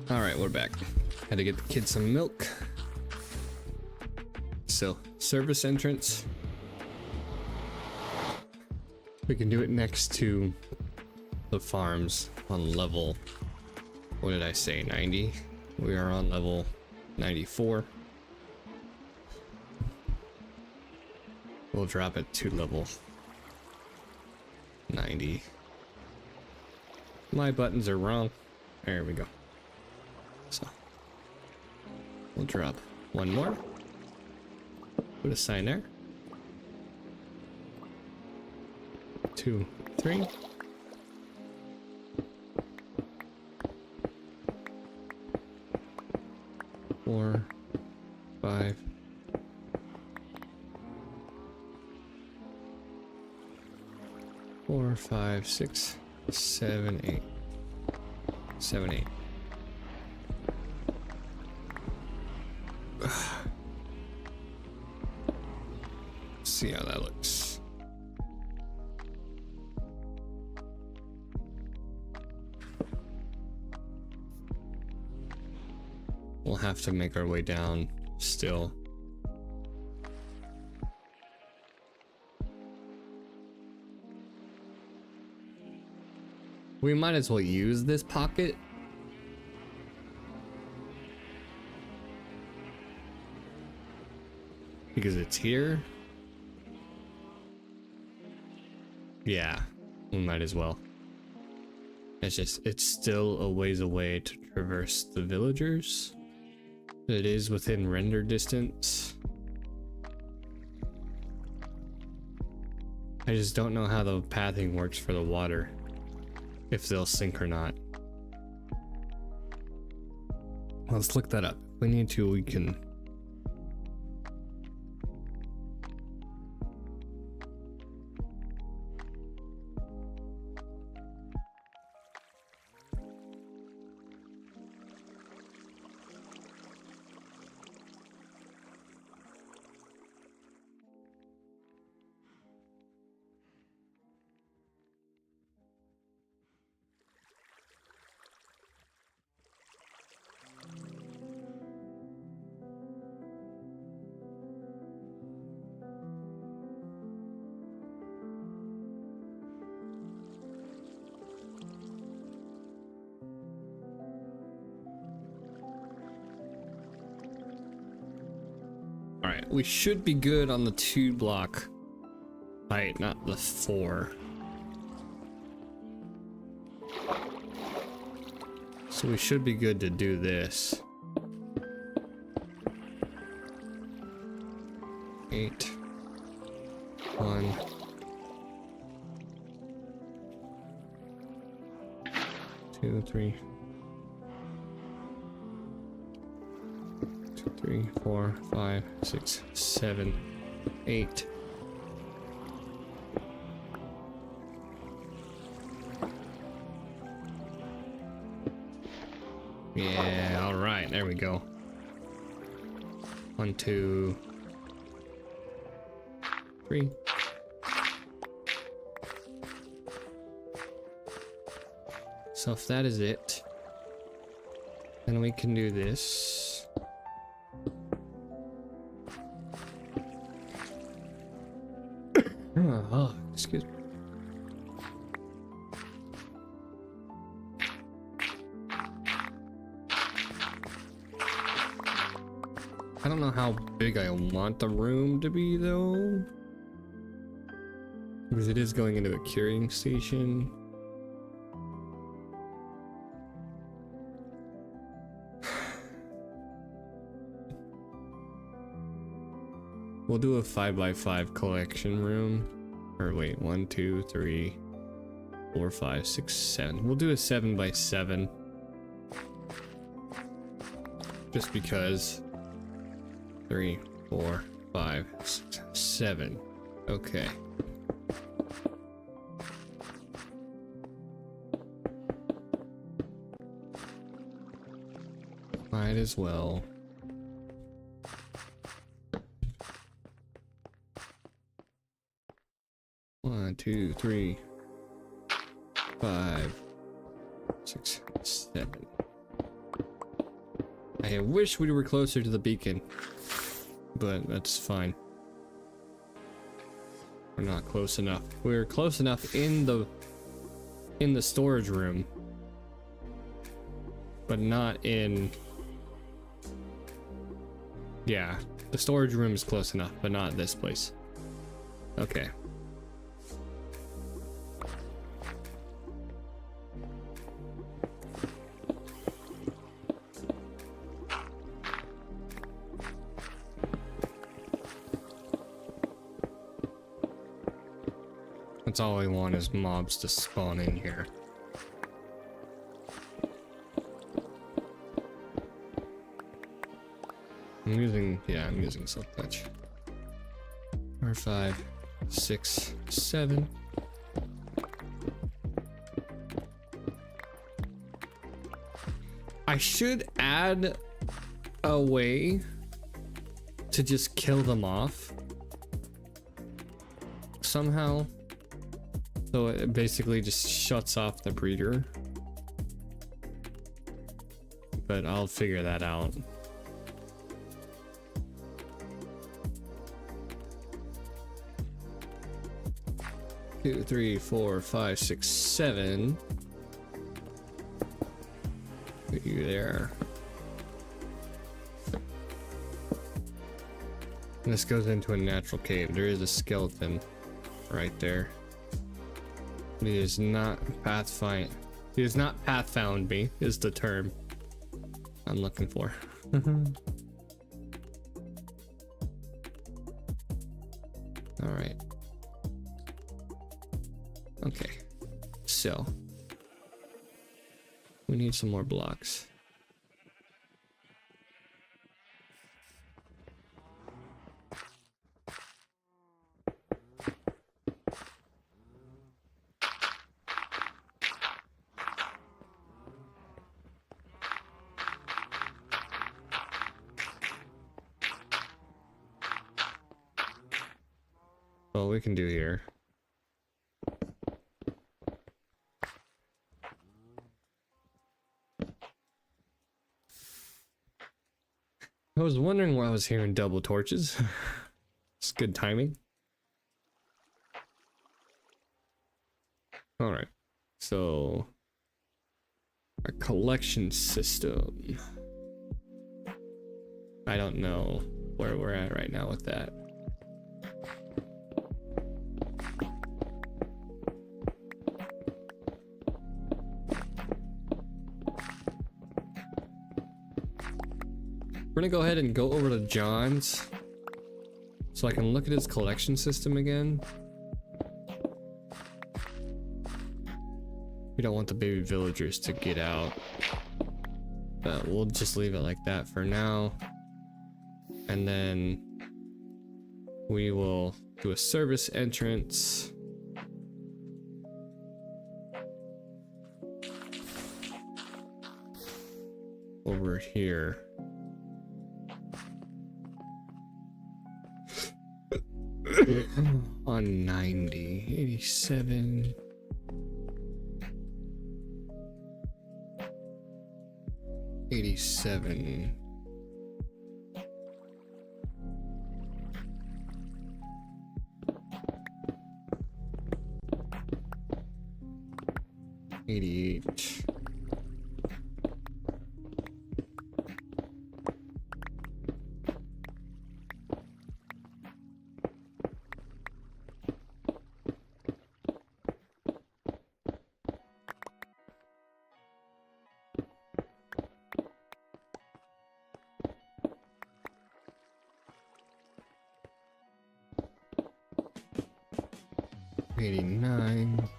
All right, we're back. Had to get the kids some milk. So, service entrance. We can do it next to the farms on level, what did I say, 90? We are on level 94. We'll drop it to level 90. My buttons are wrong. There we go. So we'll drop one more. Put a sign there. 2, 3. 4, 5. 4, 5, 6, 7, 8. 7, 8. See how that looks. We'll have to make our way down still. We might as well use this pocket. Because it's here. Yeah, we might as well. It's still a ways away to traverse the villagers. It is within render distance. I just don't know how the pathing works for the water. If they'll sink or not. Let's look that up. If we need to, we can. Alright, we should be good on the 2 block height, not the 4. So we should be good to do this. 8. 1. 2, 3. 3, 4, 5, 6, 7, 8. Yeah, all right, there we go. 1, 2, 3. So if that is it, then we can do this. Oh, excuse me. I don't know how big I want the room to be though, because it is going into a curing station. We'll do a 5x5 collection room. Or wait, 1, 2, 3, 4, 5, 6, 7. We'll do a 7x7. Just because. 3, 4, 5, 6, 7. Okay. Might as well. One, 2, 3, 5, 6, 7. I wish we were closer to the beacon, but that's fine. We're not close enough. We're close enough in the storage room, but not in. Yeah, the storage room is close enough, but not this place. Okay. That's all I want is mobs to spawn in here. I'm using silk touch. 5, 6, 7. I should add a way to just kill them off somehow. So it basically just shuts off the breeder. But I'll figure that out. Two, 3, 4, 5, 6, 7. Put you there. And this goes into a natural cave. There is a skeleton right there. But he is not pathfind. He has not path found me, is the term I'm looking for. All right. Okay. So we need some more blocks. What we can do here. I was wondering why I was hearing double torches. It's good timing. All right, so our collection system. I don't know where we're at right now with that. We're gonna go ahead and go over to John's so I can look at his collection system again. We don't want the baby villagers to get out, but we'll just leave it like that for now. And then we will do a service entrance. Over here. On 90, 87. 87. $88. $89.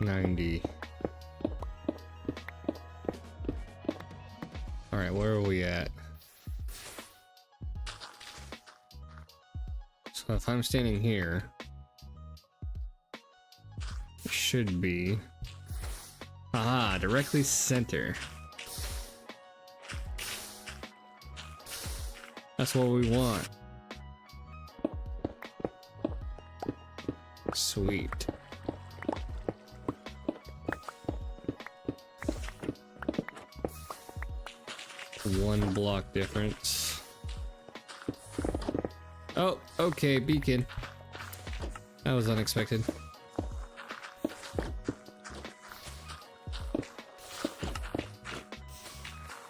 $90. All right, where are we at? So if I'm standing here, it should be Ah, directly center. That's what we want. Sweet. One block difference. Oh, okay, beacon. That was unexpected.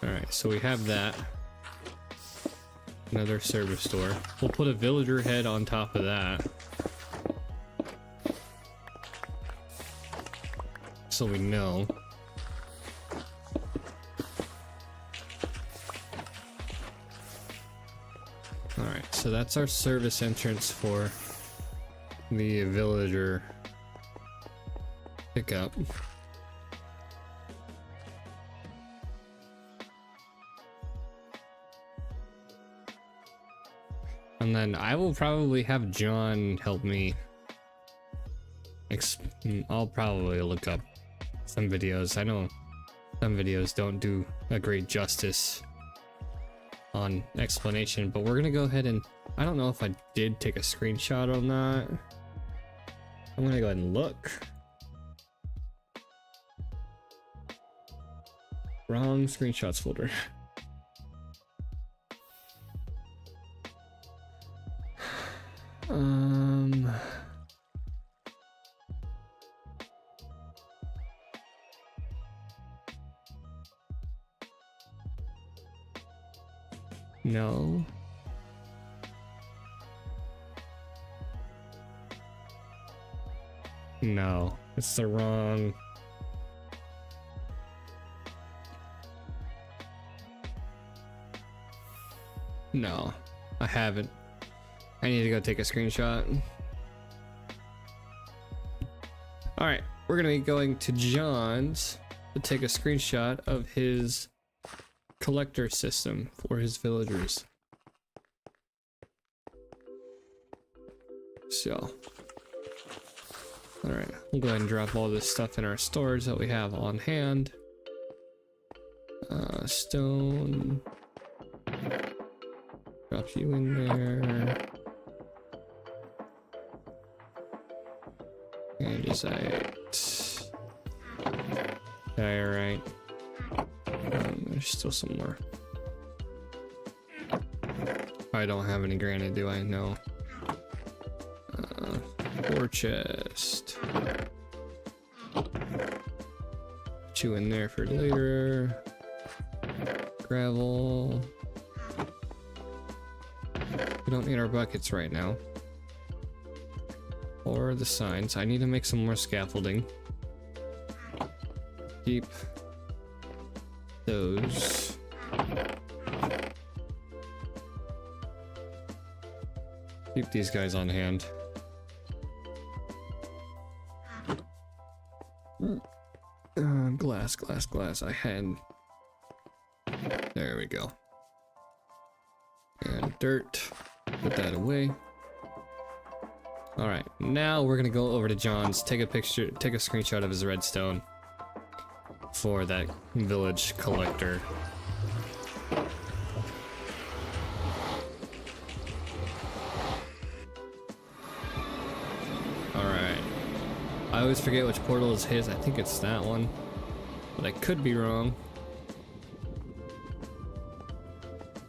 Alright, so we have that. Another service store. We'll put a villager head on top of that. So we know. Alright, so that's our service entrance for the villager pickup. And then I will probably have John help me. I'll probably look up some videos. I know some videos don't do a great justice on explanation, but we're gonna go ahead and I don't know if I did take a screenshot or not. I'm gonna go ahead and look. Wrong screenshots folder. No. No, it's the wrong. No, I haven't. I need to go take a screenshot. All right, we're gonna be going to John's to take a screenshot of his collector system for his villagers. So, all right, we'll go ahead and drop all this stuff in our stores that we have on hand. Stone. Drop you in there. Andesite. Diorite. There's still some more. I don't have any granite, do I? No. Ore chest. Put you in there for later. Gravel. We don't need our buckets right now. Or the signs. I need to make some more scaffolding. Keep those. Keep these guys on hand. Glass. I had. There we go. And dirt. Put that away. All right, now we're gonna go over to John's, take a picture, take a screenshot of his redstone for that village collector. All right, I always forget which portal is his. I think it's that one, but I could be wrong.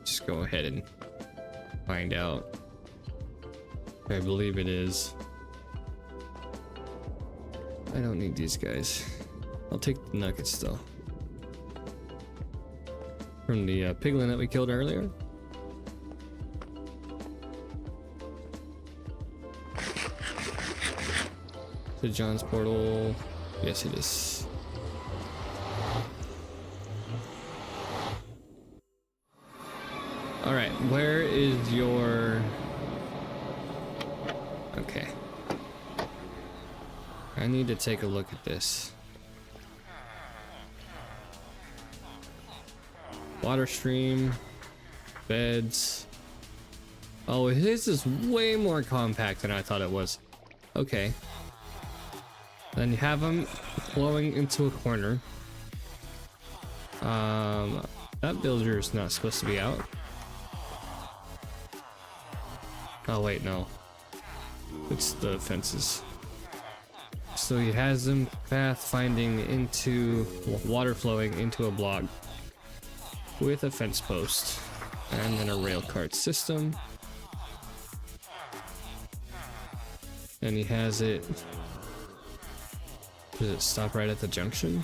Just go ahead and find out. I believe it is. I don't need these guys. I'll take the nuggets though. From the piglin that we killed earlier. To John's portal. Yes, it is. All right, where is your... Okay. I need to take a look at this. Water stream, beds. Oh, his is way more compact than I thought it was. Okay. Then you have them flowing into a corner. That villager is not supposed to be out. Oh wait, no. It's the fences. So he has them pathfinding into water flowing into a block with a fence post and then a rail cart system. And he has it. Does it stop right at the junction?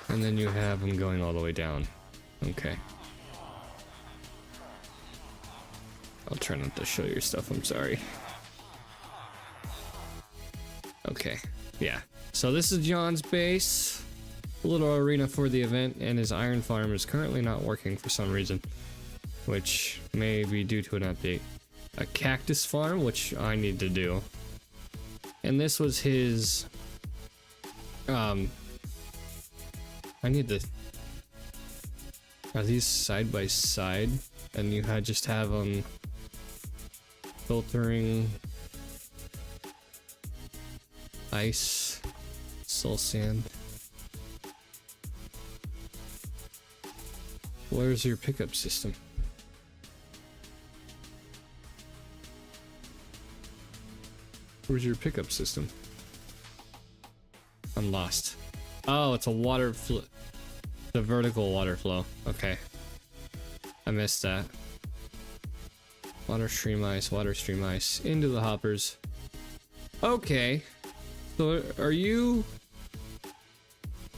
And then you have him going all the way down. Okay. I'll try not to show your stuff, I'm sorry. Okay, yeah. So this is John's base. A little arena for the event, and his iron farm is currently not working for some reason. Which may be due to an update. A cactus farm, which I need to do. And this was his... I need the... Are these side by side? And you had just have them... filtering... ice... soul sand... Where's your pickup system? Where's your pickup system? I'm lost. Oh, it's a water flow. The vertical water flow. Okay. I missed that. Water stream ice into the hoppers. Okay. So are you're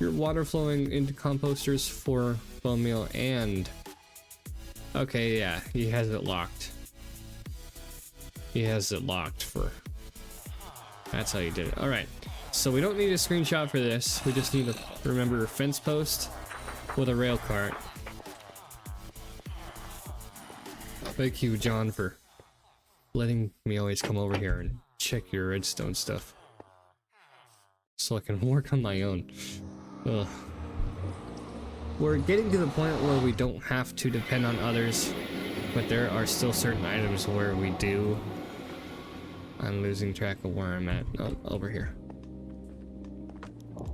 water flowing into composters for bone meal and... Okay, yeah, he has it locked. He has it locked for... That's how you did it. Alright, so we don't need a screenshot for this. We just need to remember a fence post with a rail cart. Thank you, John, for letting me always come over here and check your redstone stuff. So I can work on my own. Ugh. We're getting to the point where we don't have to depend on others, but there are still certain items where we do. I'm losing track of where I'm at. Oh, over here.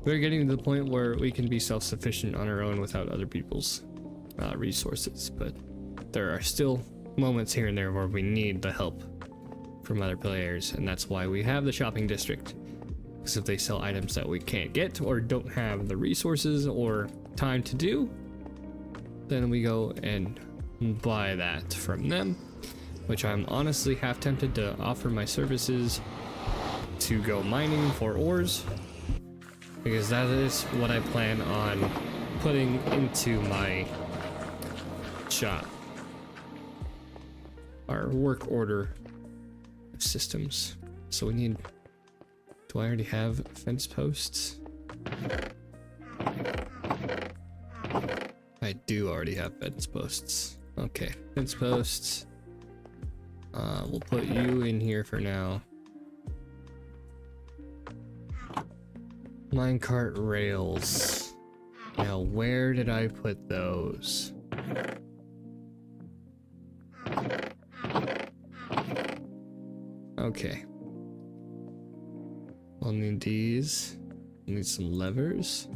We're getting to the point where we can be self-sufficient on our own without other people's resources, but there are still moments here and there where we need the help from other players, and that's why we have the shopping district. Because if they sell items that we can't get or don't have the resources or time to do, then we go and buy that from them, which I'm honestly half tempted to offer my services to go mining for ores, because that is what I plan on putting into my shop. Our work order systems. So we need... Do I already have fence posts? I do already have fence posts. Okay, fence posts. We'll put you in here for now. Minecart rails. Now, where did I put those? Okay. I'll need these. I'll need some levers.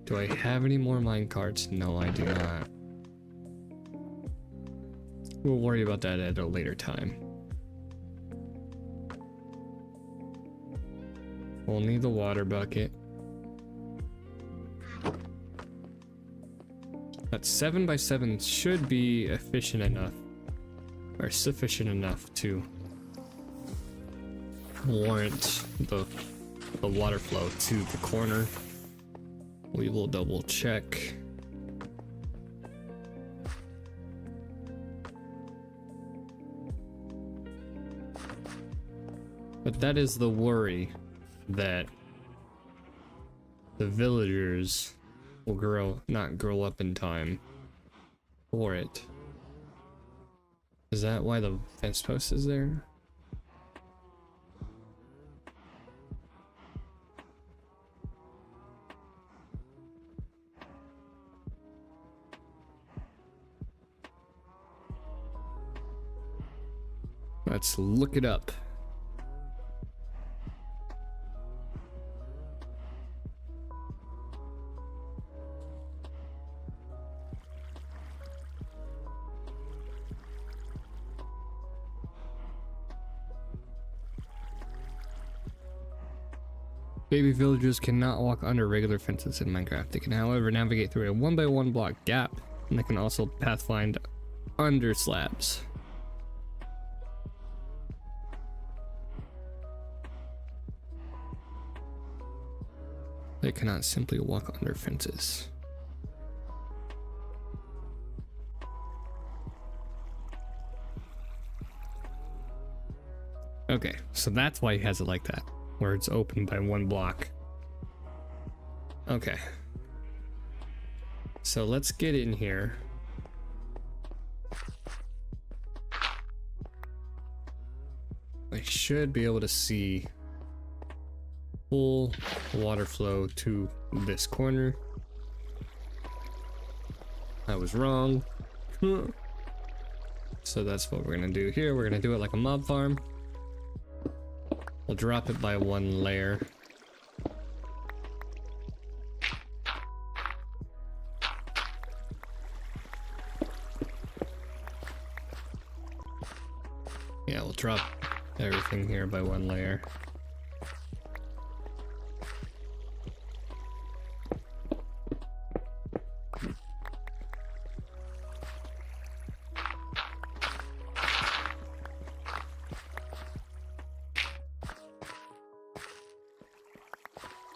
Do I have any more minecarts? No, I do not. We'll worry about that at a later time. We'll need the water bucket. That 7x7 should be efficient enough, or sufficient enough to warrant the water flow to the corner. We will double check. But that is the worry, that the villagers will not grow up in time for it. Is that why the fence post is there? Let's look it up. Baby villagers cannot walk under regular fences in Minecraft. They can, however, navigate through a 1x1 block gap, and they can also pathfind under slabs. They cannot simply walk under fences. Okay, so that's why he has it like that, where it's open by one block. Okay. So let's get in here. I should be able to see full water flow to this corner. I was wrong. So that's what we're gonna do here. We're gonna do it like a mob farm. We'll drop it by one layer. Yeah, we'll drop everything here by one layer.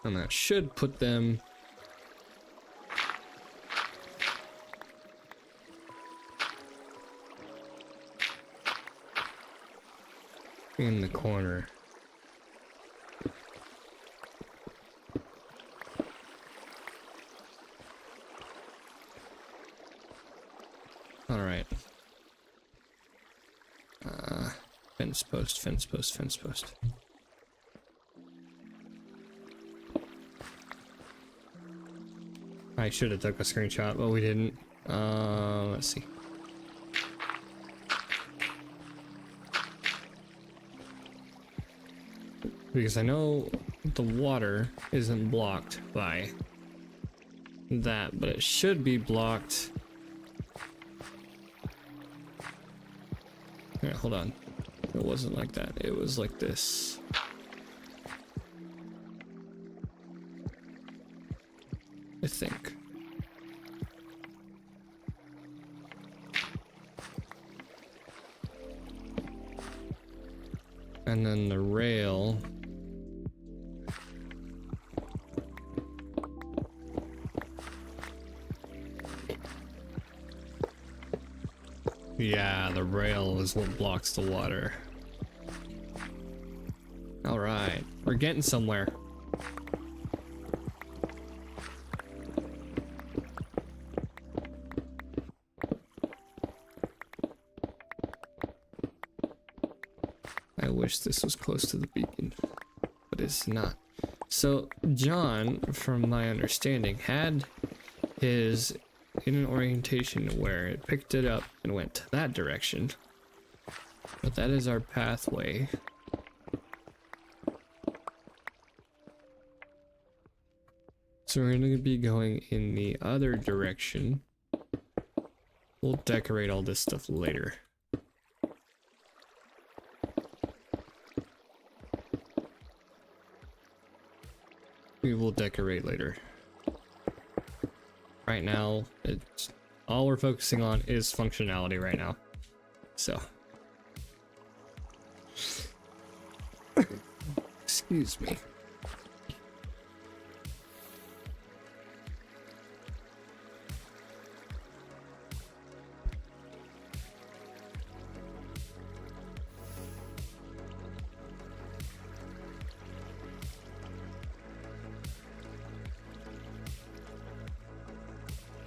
And that should put them in the corner. All right. Fence post, fence post, fence post. I should have took a screenshot, but we didn't. Let's see. Because I know the water isn't blocked by that, but it should be blocked. Yeah, hold on. It wasn't like that. It was like this. I think. And then the rail. Yeah, the rail is what blocks the water. All right, we're getting somewhere. I wish this was close to the beacon, but it's not. So John, from my understanding, had his in an orientation where it picked it up and went that direction. But that is our pathway. So we're going to be going in the other direction. We'll decorate all this stuff later. We will decorate later. Right now, it's all we're focusing on is functionality right now. So, excuse me.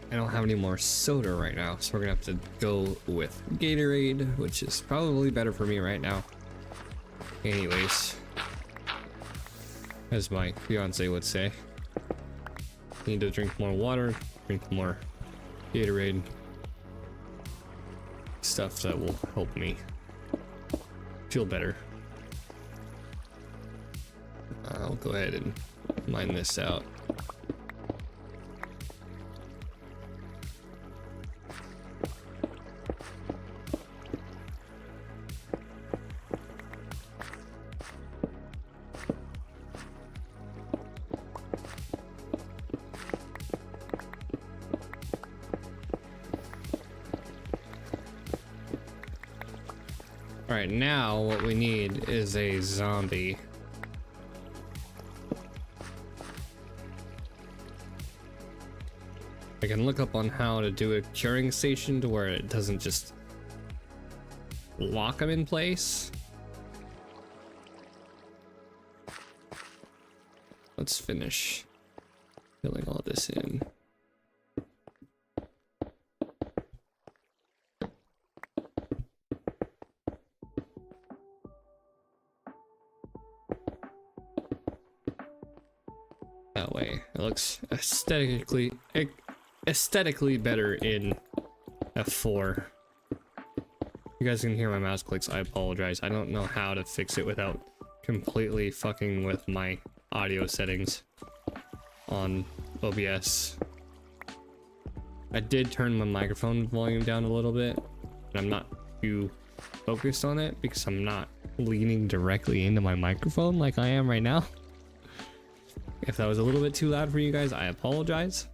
I don't have any more soda right now, so we're gonna have to go with Gatorade, which is probably better for me right now. Anyways, as my fiance would say, need to drink more water, drink more Gatorade, stuff that will help me. feel better. I'll go ahead and mine this out. Alright, now what we need is a zombie. I can look up on how to do a curing station to where it doesn't just lock them in place. Let's finish filling all this in. That way it looks aesthetically better in F4. You guys can hear my mouse clicks, I apologize. I don't know how to fix it without completely fucking with my audio settings on OBS. I did turn my microphone volume down a little bit, but I'm not too focused on it because I'm not leaning directly into my microphone like I am right now. If that was a little bit too loud for you guys, I apologize.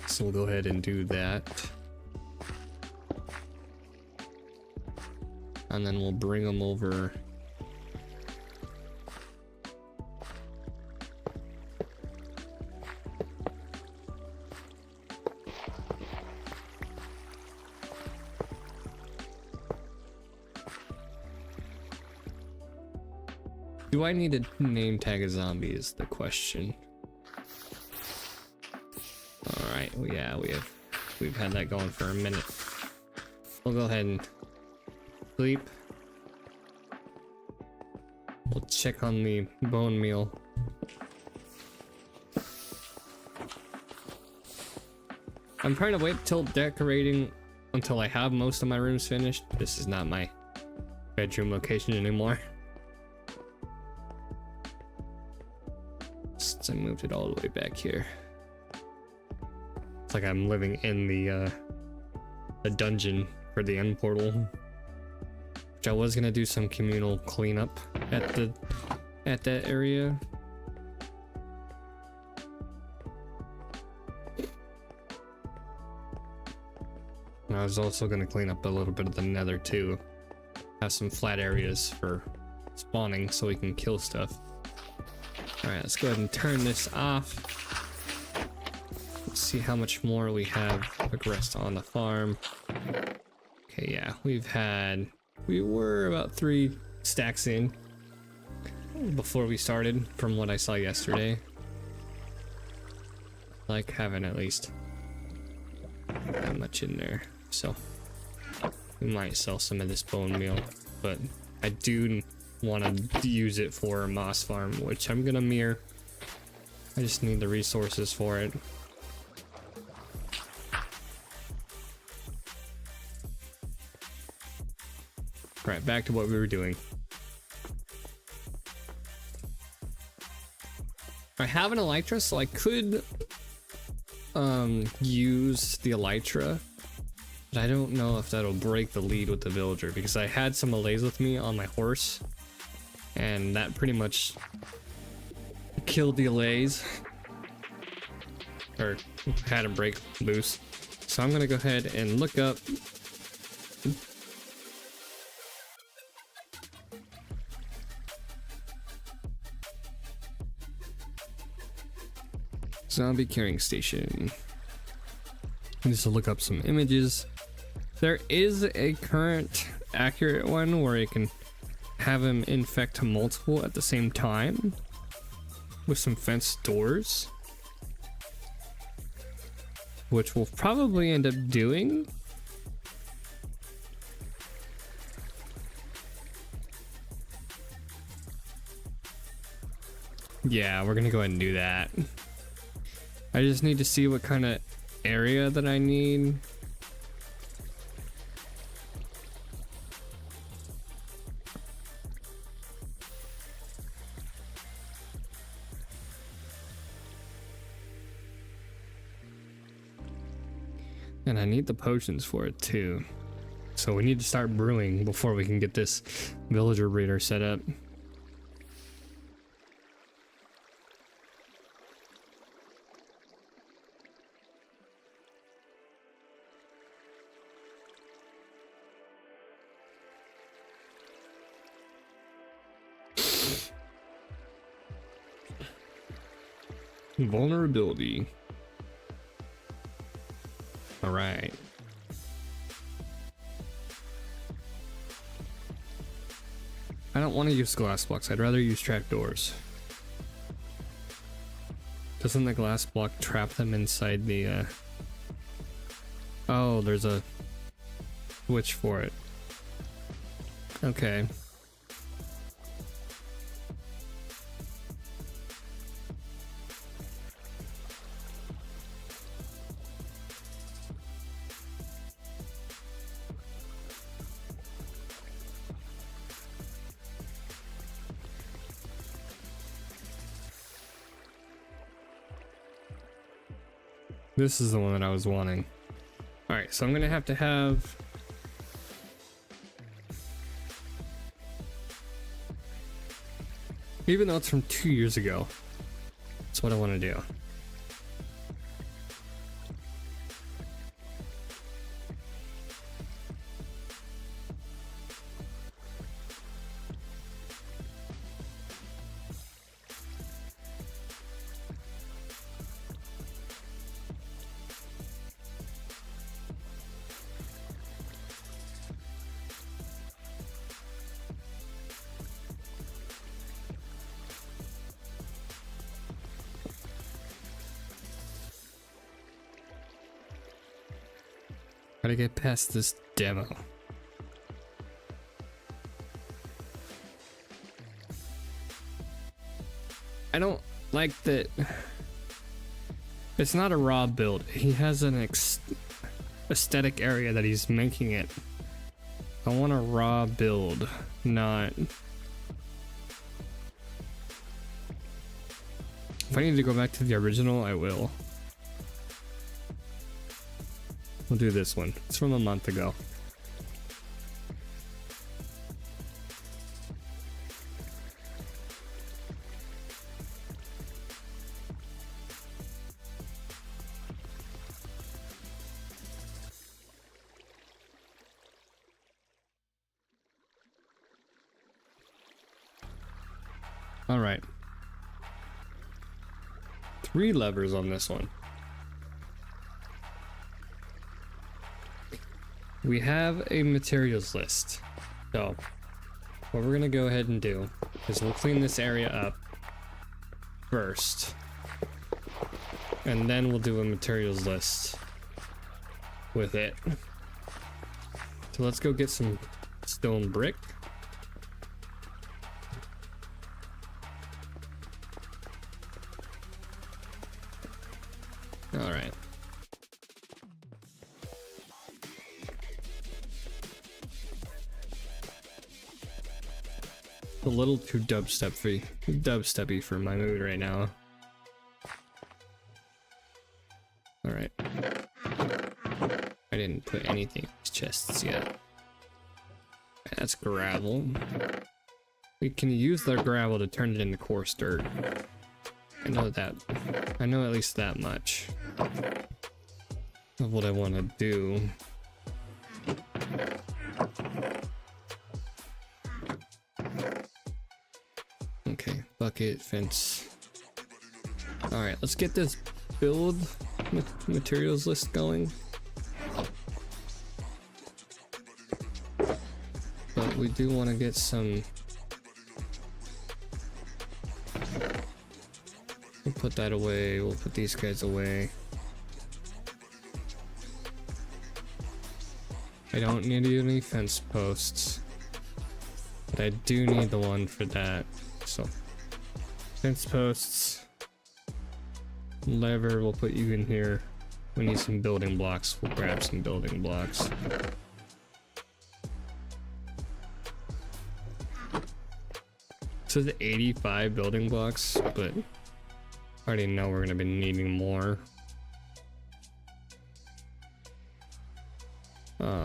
So we'll go ahead and do that. And then we'll bring them over. Do I need to name tag a zombie is the question. Alright, well, yeah, we've had that going for a minute. We'll go ahead and sleep. We'll check on the bone meal. I'm trying to wait till decorating until I have most of my rooms finished. This is not my bedroom location anymore. Since I moved it all the way back here. It's like I'm living in the dungeon for the end portal. Which I was gonna do some communal cleanup at that area. And I was also gonna clean up a little bit of the nether too. Have some flat areas for spawning so we can kill stuff. Alright, let's go ahead and turn this off. Let's see how much more we have progressed on the farm. Okay, yeah, we were about 3 stacks in before we started from what I saw yesterday. Like having at least that much in there. So we might sell some of this bone meal, but I do want to use it for a moss farm, which I'm gonna mirror. I just need the resources for it. Right, back to what we were doing. I have an elytra, so I could use the elytra, but I don't know if that'll break the lead with the villager because I had some allays with me on my horse, and that pretty much killed the allays, or had them break loose. So I'm gonna go ahead and look up zombie carrying station. Just to look up some images. There is a current accurate one where it can have him infect multiple at the same time with some fenced doors, which we'll probably end up doing. Yeah, we're gonna go ahead and do that. I just need to see what kind of area that I need. And I need the potions for it too. So we need to start brewing before we can get this villager breeder set up. Vulnerability. All right. I don't want to use glass blocks. I'd rather use trapdoors. Doesn't the glass block trap them inside the Oh, there's a switch for it. Okay. This is the one that I was wanting. All right, so I'm gonna have to have even though it's from 2 years ago, that's what I want to do. Gotta get past this demo. I don't like that. It's not a raw build. He has an aesthetic area that he's making it. I want a raw build, not. If I need to go back to the original, I will. We'll do this one. It's from a month ago. All right. 3 levers on this one. We have a materials list. So what we're gonna go ahead and do is we'll clean this area up first. And then we'll do a materials list with it. So let's go get some stone brick. All right. A little too dubsteppy for my mood right now. All right. I didn't put anything in these chests yet. That's gravel. We can use the gravel to turn it into coarse dirt. I know that. I know at least that much of what I want to do. Okay, bucket, fence. All right, let's get this build materials list going. But we do want to get some. We'll put that away. We'll put these guys away. I don't need any fence posts, but I do need the one for that. So, fence posts, lever, we'll put you in here. We need some building blocks. We'll grab some building blocks. So the 85 building blocks, but I already know we're gonna be needing more.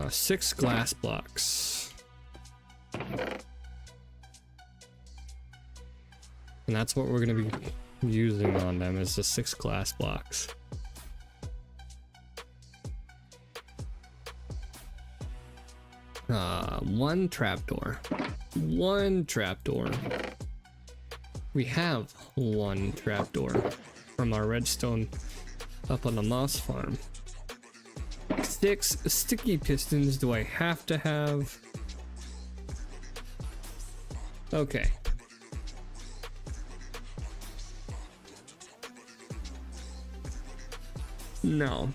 6 glass blocks. And that's what we're gonna be using on them, is the 6 glass blocks. One trapdoor. One trapdoor. We have one trapdoor from our redstone up on the moss farm. 6 sticky pistons do I have to have? Okay. No.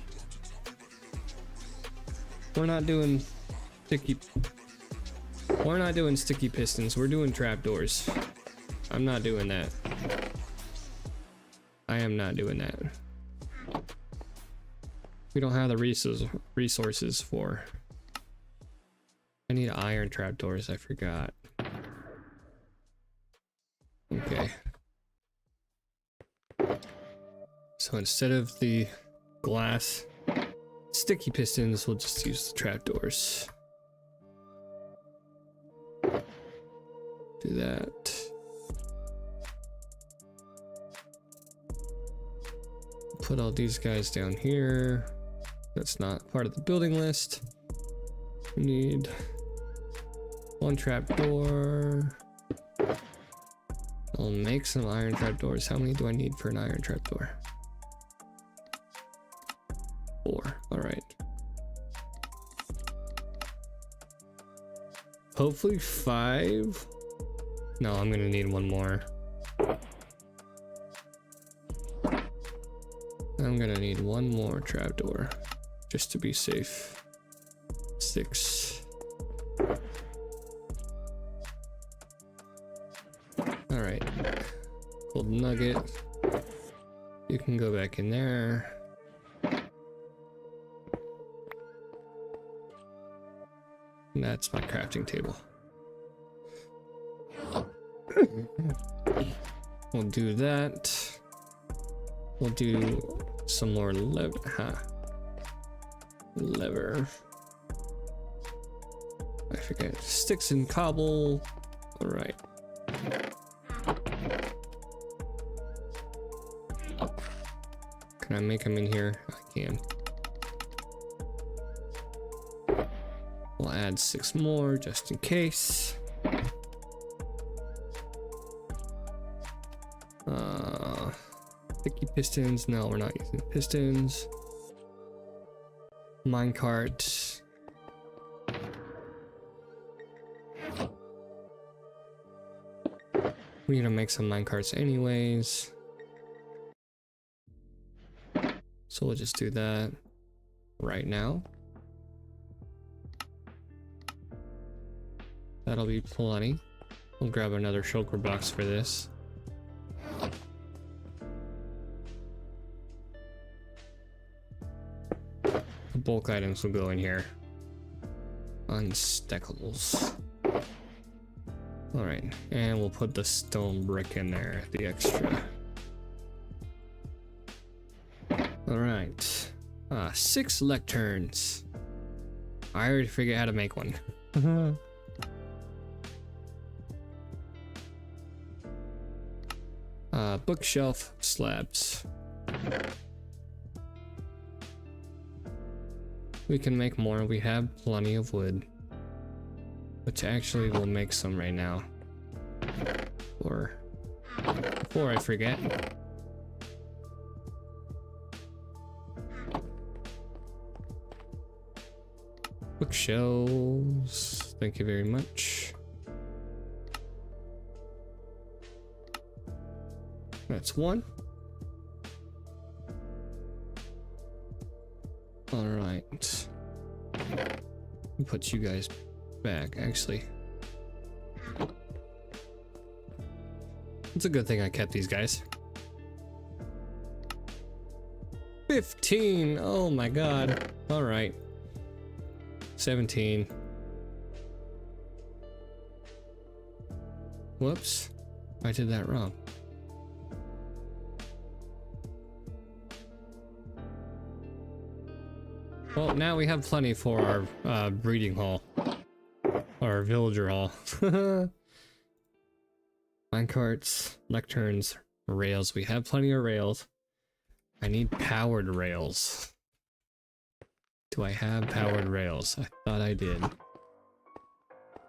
We're not doing sticky pistons. We're doing trapdoors. I'm not doing that. I am not doing that. We don't have the resources for. I need iron trapdoors, I forgot. Okay. So instead of the glass sticky pistons, we'll just use the trapdoors. Do that. Put all these guys down here. That's not part of the building list. We need one trapdoor. I'll make some iron trapdoors. How many do I need for an iron trapdoor? 4. All right. Hopefully 5. No, I'm gonna need one more. I'm gonna need one more trapdoor just to be safe. 6. All right. Gold nugget. You can go back in there. And that's my crafting table. We'll do that. We'll do some more lever. I forget. Sticks and cobble. All right. Can I make them in here? I can. We'll add 6 more just in case. Sticky pistons. No, we're not using pistons. Minecart. We need to make some minecarts anyways. So we'll just do that right now. That'll be plenty. We'll grab another shulker box for this. The bulk items will go in here. Unstackables. Alright, and we'll put the stone brick in there, the extra. Alright. 6 lecterns. I already figured out how to make one. Bookshelf slabs. We can make more. We have plenty of wood, which actually we'll make some right now. Or before I forget. Bookshelves. Thank you very much. That's 1. All right. Put you guys back. Actually, it's a good thing I kept these guys. 15. Oh my god. All right. 17. Whoops. I did that wrong. Well, now we have plenty for our breeding hall. Or villager hall. Minecarts, lecterns, rails. We have plenty of rails. I need powered rails. Do I have powered rails? I thought I did.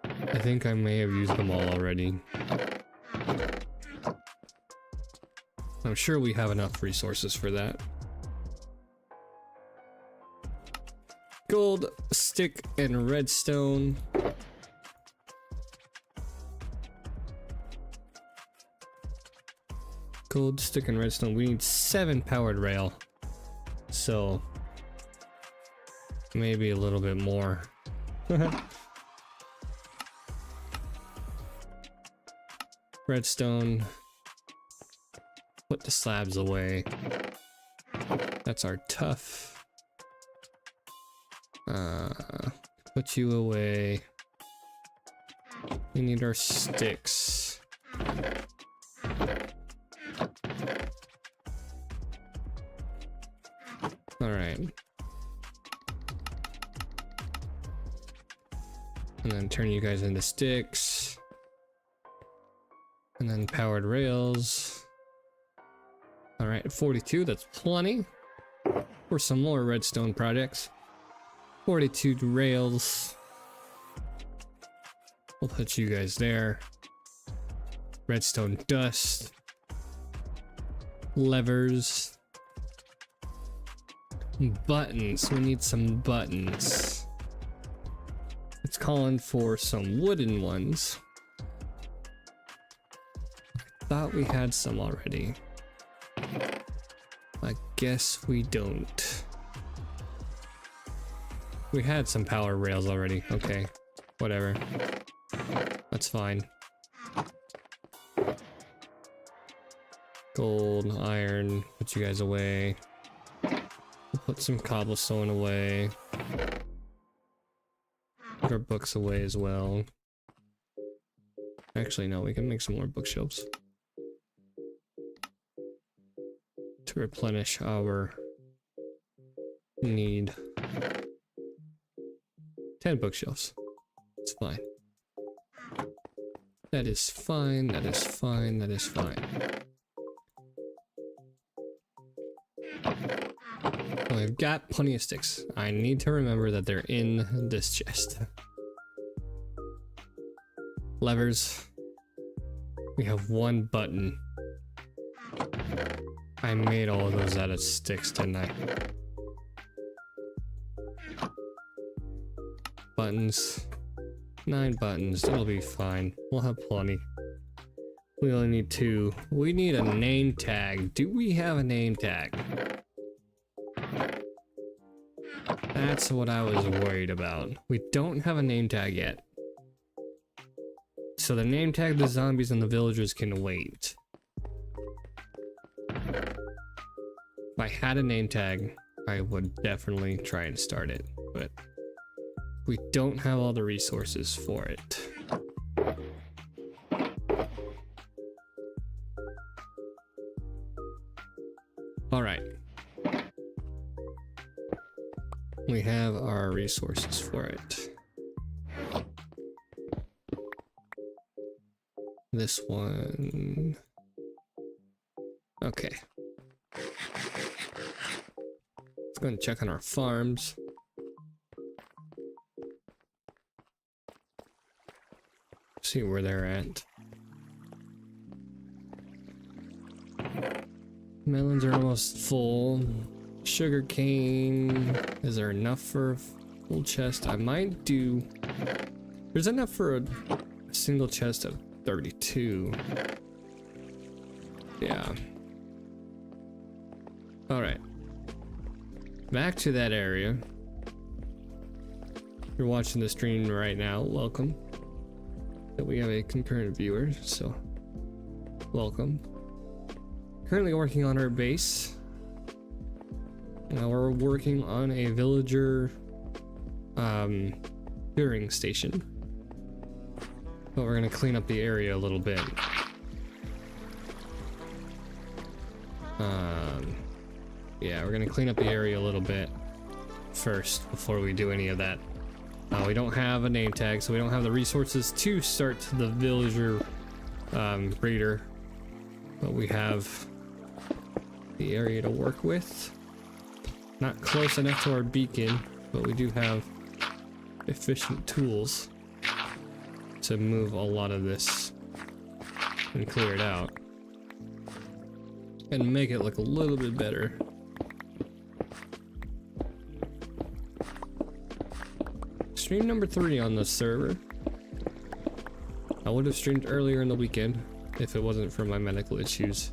I think I may have used them all already. I'm sure we have enough resources for that. Gold, stick, and redstone. Gold, stick, and redstone. We need 7 powered rail. So maybe a little bit more. Redstone. Put the slabs away. That's our tough. Put you away. We need our sticks. Alright. And then turn you guys into sticks. And then powered rails. Alright, 42, that's plenty. For some more redstone projects. 42 rails. We'll put you guys there. Redstone dust. Levers. Buttons. We need some buttons. It's calling for some wooden ones. I thought we had some already. I guess we don't. We had some power rails already. Okay, whatever. That's fine. Gold, iron, put you guys away. We'll put some cobblestone away. Put our books away as well. Actually, no, we can make some more bookshelves. To replenish our need. 10 bookshelves. It's fine. That is fine, that is fine, that is fine. Well, I've got plenty of sticks. I need to remember that they're in this chest. Levers. We have 1 button. I made all of those out of sticks, didn't I? Buttons. 9 buttons. It'll be fine. We'll have plenty. We only need 2. We need a name tag. Do we have a name tag? That's what I was worried about. We don't have a name tag yet. So the name tag the zombies and the villagers can wait. If I had a name tag, I would definitely try and start it, but we don't have all the resources for it. All right. We have our resources for it. This one. Okay. Let's go and check on our farms. See where they're at. Melons are almost full. Sugar cane. Is there enough for a full chest? I might do. There's enough for a single chest of 32. Yeah. Alright. Back to that area. If you're watching the stream right now, welcome. We have a concurrent viewer, so welcome. Currently working on our base. Now we're working on a villager curing station. But we're gonna clean up the area a little bit. Yeah, we're gonna clean up the area a little bit first before we do any of that. We don't have a name tag, so we don't have the resources to start the villager breeder, but we have the area to work with. Not close enough to our beacon, but we do have efficient tools to move a lot of this and clear it out and make it look a little bit better. Stream number 3 on the server. I would have streamed earlier in the weekend if it wasn't for my medical issues.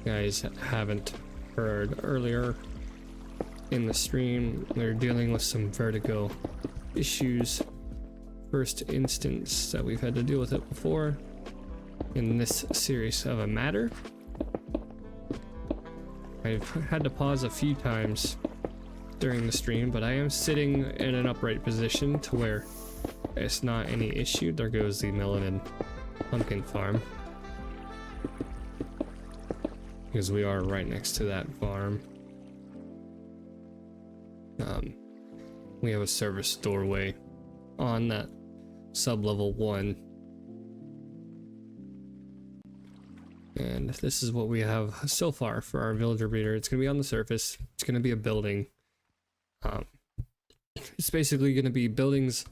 You guys haven't heard earlier in the stream, they're dealing with some vertigo issues. First instance that we've had to deal with it before in this series of a matter. I've had to pause a few times during the stream, but I am sitting in an upright position to where it's not any issue. There goes the melanin pumpkin farm, because we are right next to that farm. We have a service doorway on that sub-level 1. And this is what we have so far for our villager breeder. It's going to be on the surface. It's going to be a building. It's basically going to be buildings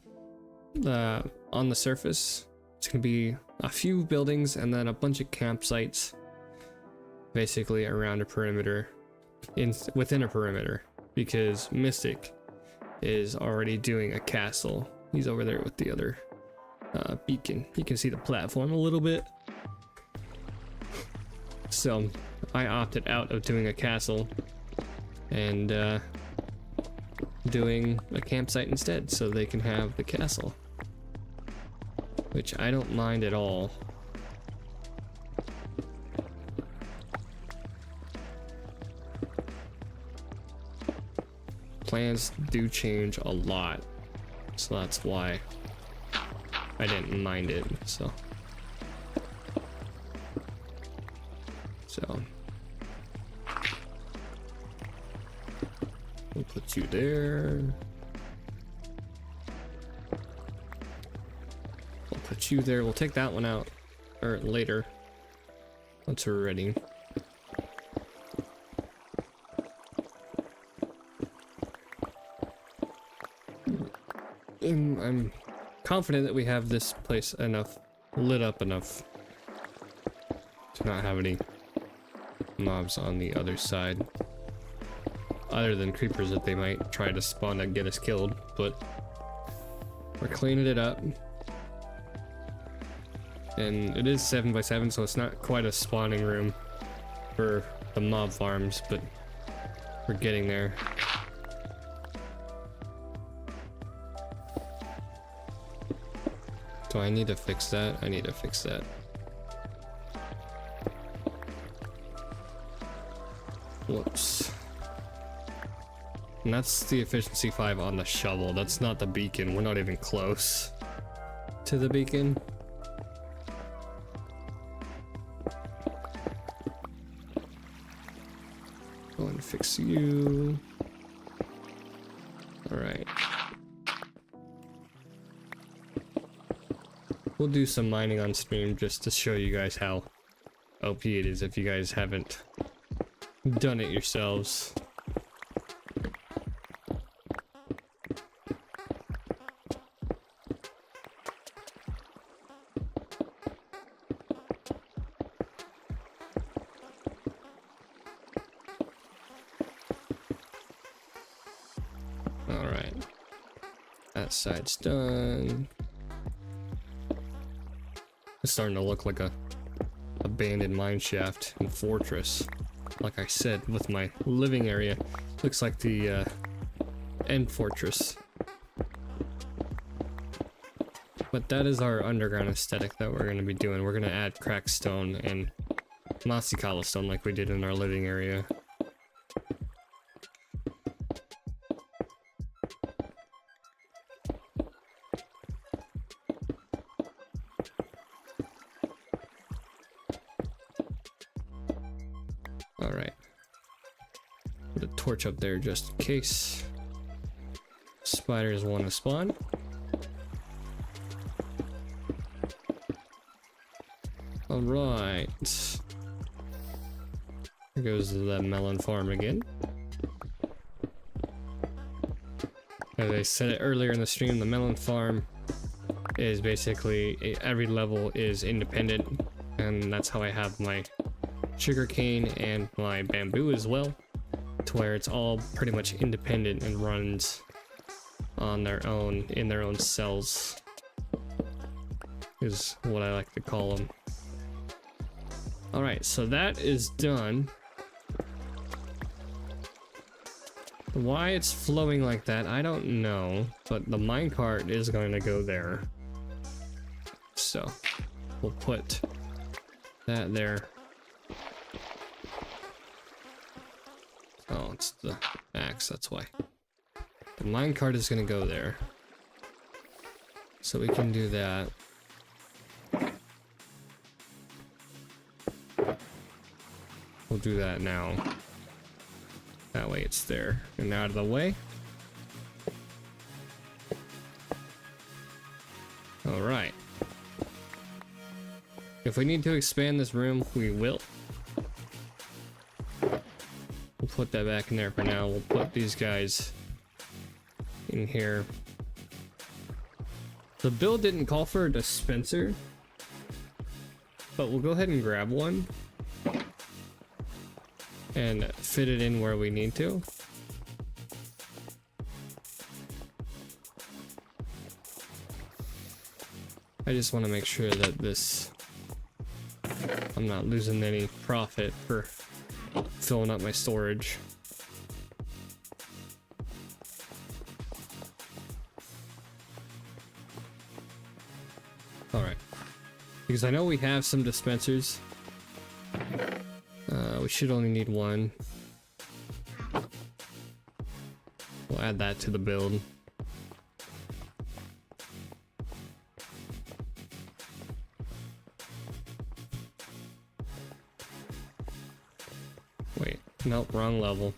on the surface. It's going to be a few buildings and then a bunch of campsites basically around a perimeter, within a perimeter, because Mystic is already doing a castle. He's over there with the other beacon. You can see the platform a little bit. So I opted out of doing a castle and doing a campsite instead, so they can have the castle, which I don't mind at all. Plans do change a lot, so that's why I didn't mind it. So we'll put you there. We'll put you there. We'll take that one out or later once we're ready. I'm confident that we have this place lit up enough to not have any mobs on the other side, other than creepers that they might try to spawn and get us killed. But we're cleaning it up, and it is 7x7, so it's not quite a spawning room for the mob farms, but we're getting there. So I need to fix that. I need to fix that. Whoops. And that's the efficiency 5 on the shovel. That's not the beacon. We're not even close to the beacon. Go and fix you. Alright. We'll do some mining on stream just to show you guys how OP it is if you guys haven't done it yourselves. Alright. That side's done. It's starting to look like a abandoned mine shaft and fortress. Like I said, with my living area, looks like the end fortress. But that is our underground aesthetic that we're going to be doing. We're going to add cracked stone and mossy cobblestone like we did in our living area. Alright. Put a torch up there just in case. spiders want to spawn. Alright. Here goes the melon farm again. As I said it earlier in the stream, the melon farm is basically every level is independent, and that's how I have my sugarcane and my bamboo as well, to where it's all pretty much independent and runs on their own, in their own cells, is what I like to call them. Alright, so that is done. Why it's flowing like that, I don't know, but the minecart is going to go there. So, we'll put that there. Oh, it's the axe, that's why. The minecart is going to go there. So we can do that. We'll do that now. That way it's there and out of the way. Alright. If we need to expand this room, we will. We'll put that back in there for now. We'll put these guys in here. The build didn't call for a dispenser, but we'll go ahead and grab one and fit it in where we need to. I just want to make sure that this, I'm not losing any profit for filling up my storage. Alright, because I know we have some dispensers. We should only need one. We'll add that to the build. Wait, nope, wrong level.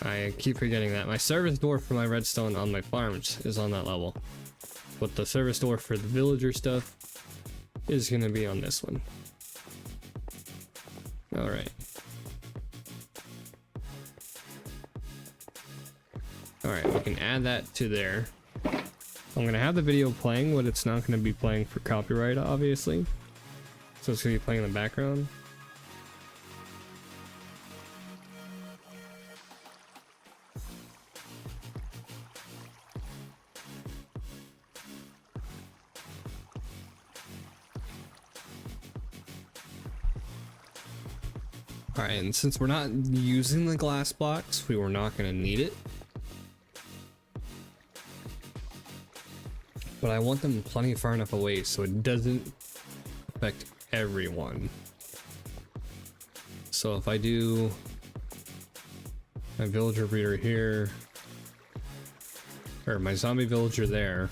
I keep forgetting that. My service door for my redstone on my farms is on that level. But the service door for the villager stuff is gonna be on this one. Alright. Alright, we can add that to there. I'm gonna have the video playing, but it's not gonna be playing for copyright, obviously. So it's gonna be playing in the background. Alright, and since we're not using the glass blocks, we were not going to need it. But I want them plenty far enough away so it doesn't affect everyone. So if I do my villager breeder here, or my zombie villager there,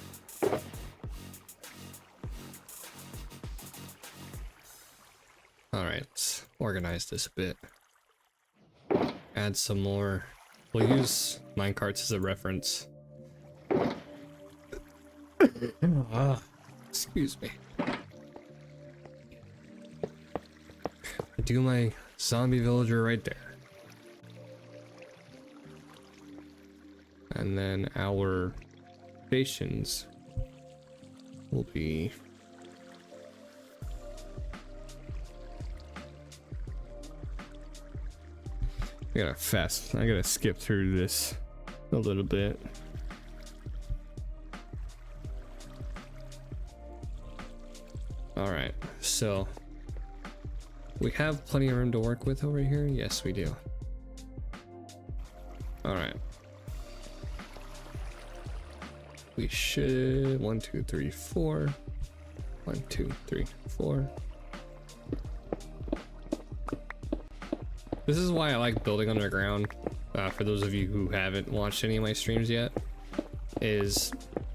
alright, let's organize this a bit. Add some more. We'll use minecarts as a reference. Excuse me. Do my zombie villager right there. And then our stations will be I gotta skip through this a little bit. Alright, so we have plenty of room to work with over here. Yes, we do. Alright. We should 1, 2, 3, 4. 1, 2, 3, 4. This is why I like building underground, for those of you who haven't watched any of my streams yet, is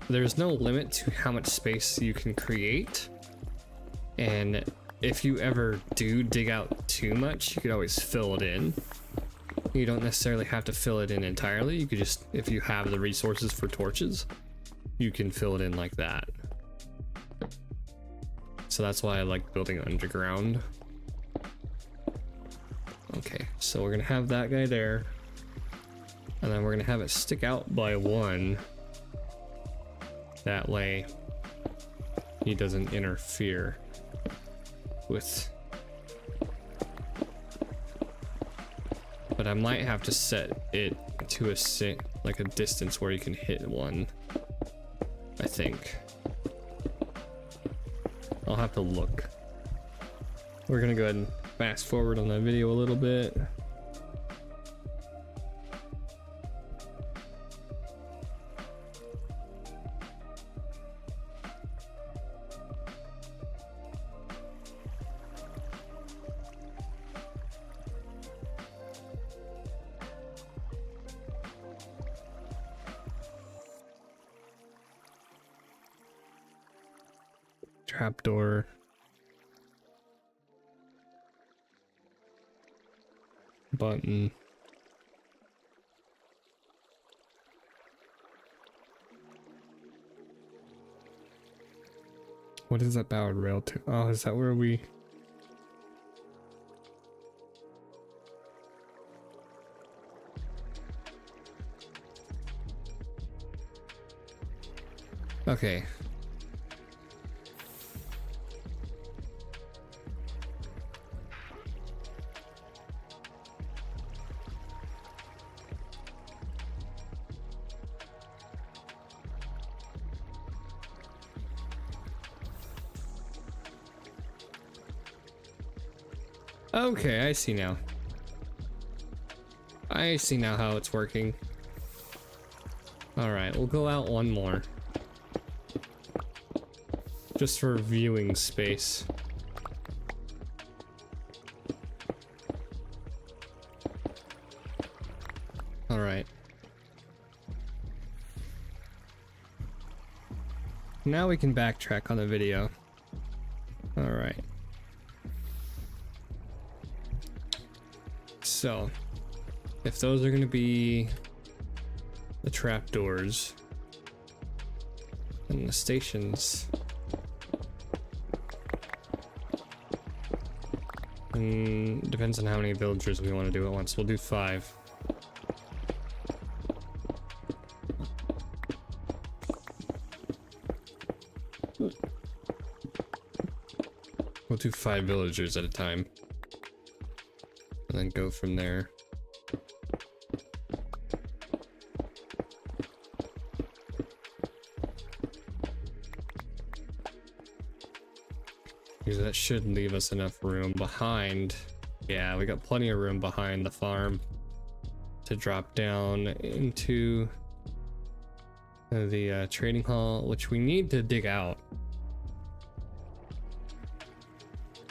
there's no limit to how much space you can create, and if you ever do dig out too much, you can always fill it in. You don't necessarily have to fill it in entirely. You could just, if you have the resources for torches, you can fill it in like that. So that's why I like building underground. Okay, so we're gonna have that guy there, and then we're gonna have it stick out by one. That way he doesn't interfere with. But I might have to set it to a distance where you can hit one, I think. I'll have to look. We're gonna go ahead and fast forward on that video a little bit. Trapdoor. Button. What is that powered rail to? Oh, is that where we... Okay. Okay, I see now. I see now how it's working. Alright, we'll go out one more. Just for viewing space. Alright. Now we can backtrack on the video. Alright. So, if those are going to be the trapdoors and the stations, and depends on how many villagers we want to do at once. We'll do 5. We'll do 5 villagers at a time. And then go from there. Because that should leave us enough room behind. Yeah, we got plenty of room behind the farm to drop down into the trading hall, which we need to dig out.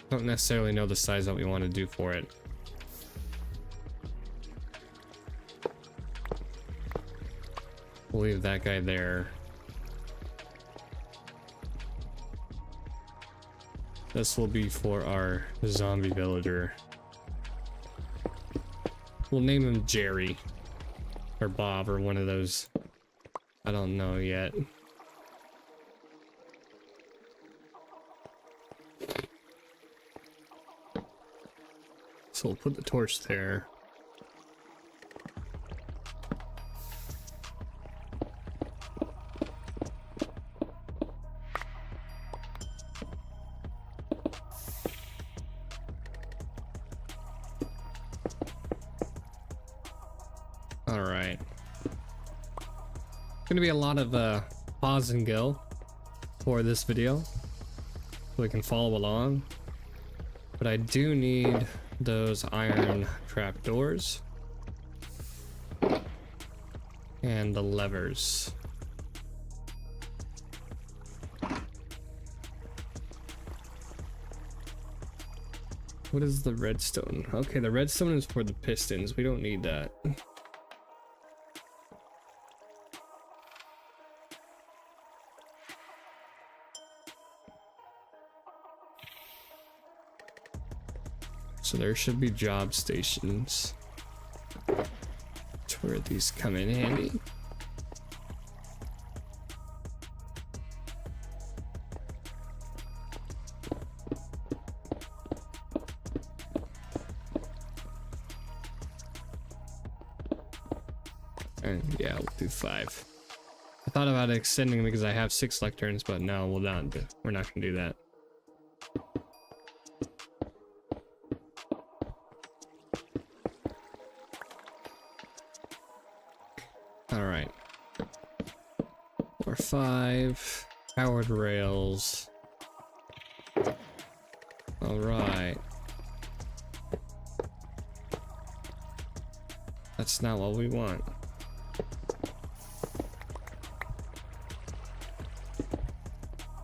Don't necessarily know the size that we want to do for it. We'll leave that guy there. This will be for our zombie villager. We'll name him Jerry. Or Bob, or one of those. I don't know yet. So we'll put the torch there. Alright. Gonna be a lot of pause and go for this video, so we can follow along. But I do need those iron trapdoors and the levers. What is the redstone? Okay, the redstone is for the pistons. We don't need that. So there should be job stations. where these come in handy. And yeah, we'll do 5. I thought about extending because I have 6 lecterns, but no, we're not gonna do that. All right. Or 5 powered rails. All right. That's not what we want.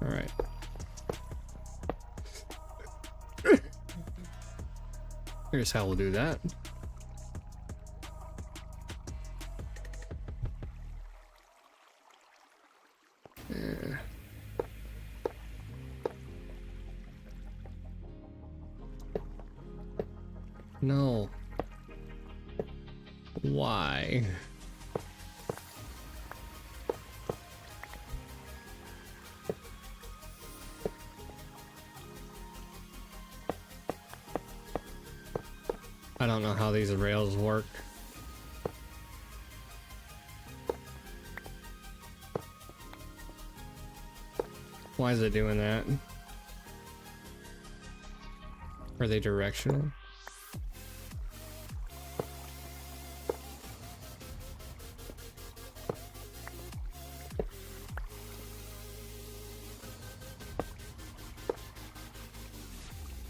All right. Here's how we'll do that. No. Why? I don't know how these rails work. Why is it doing that? Are they directional?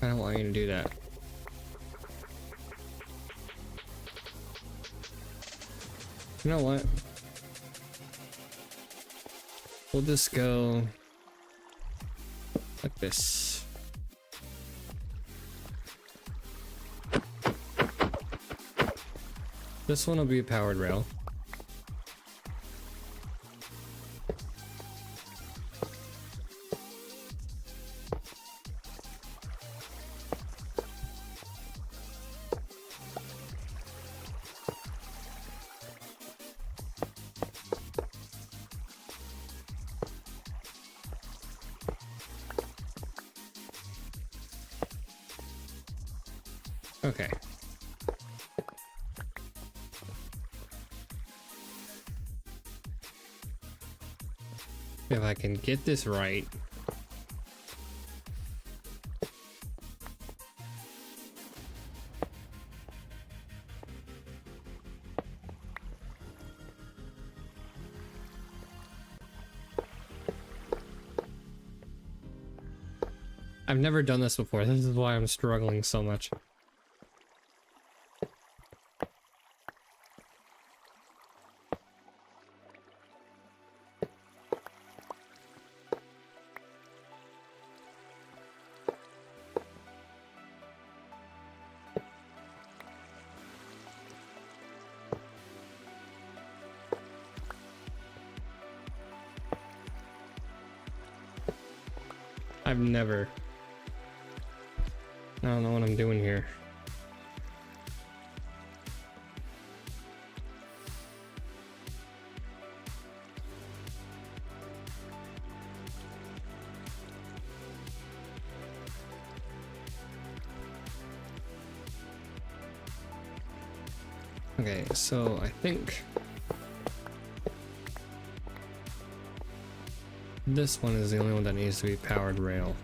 I don't want you to do that. You know what? We'll just go like this. This one will be a powered rail. Okay. If I can get this right. I've never done this before. This is why I'm struggling so much. I don't know what I'm doing here. Okay, so I think this one is the only one that needs to be powered rail.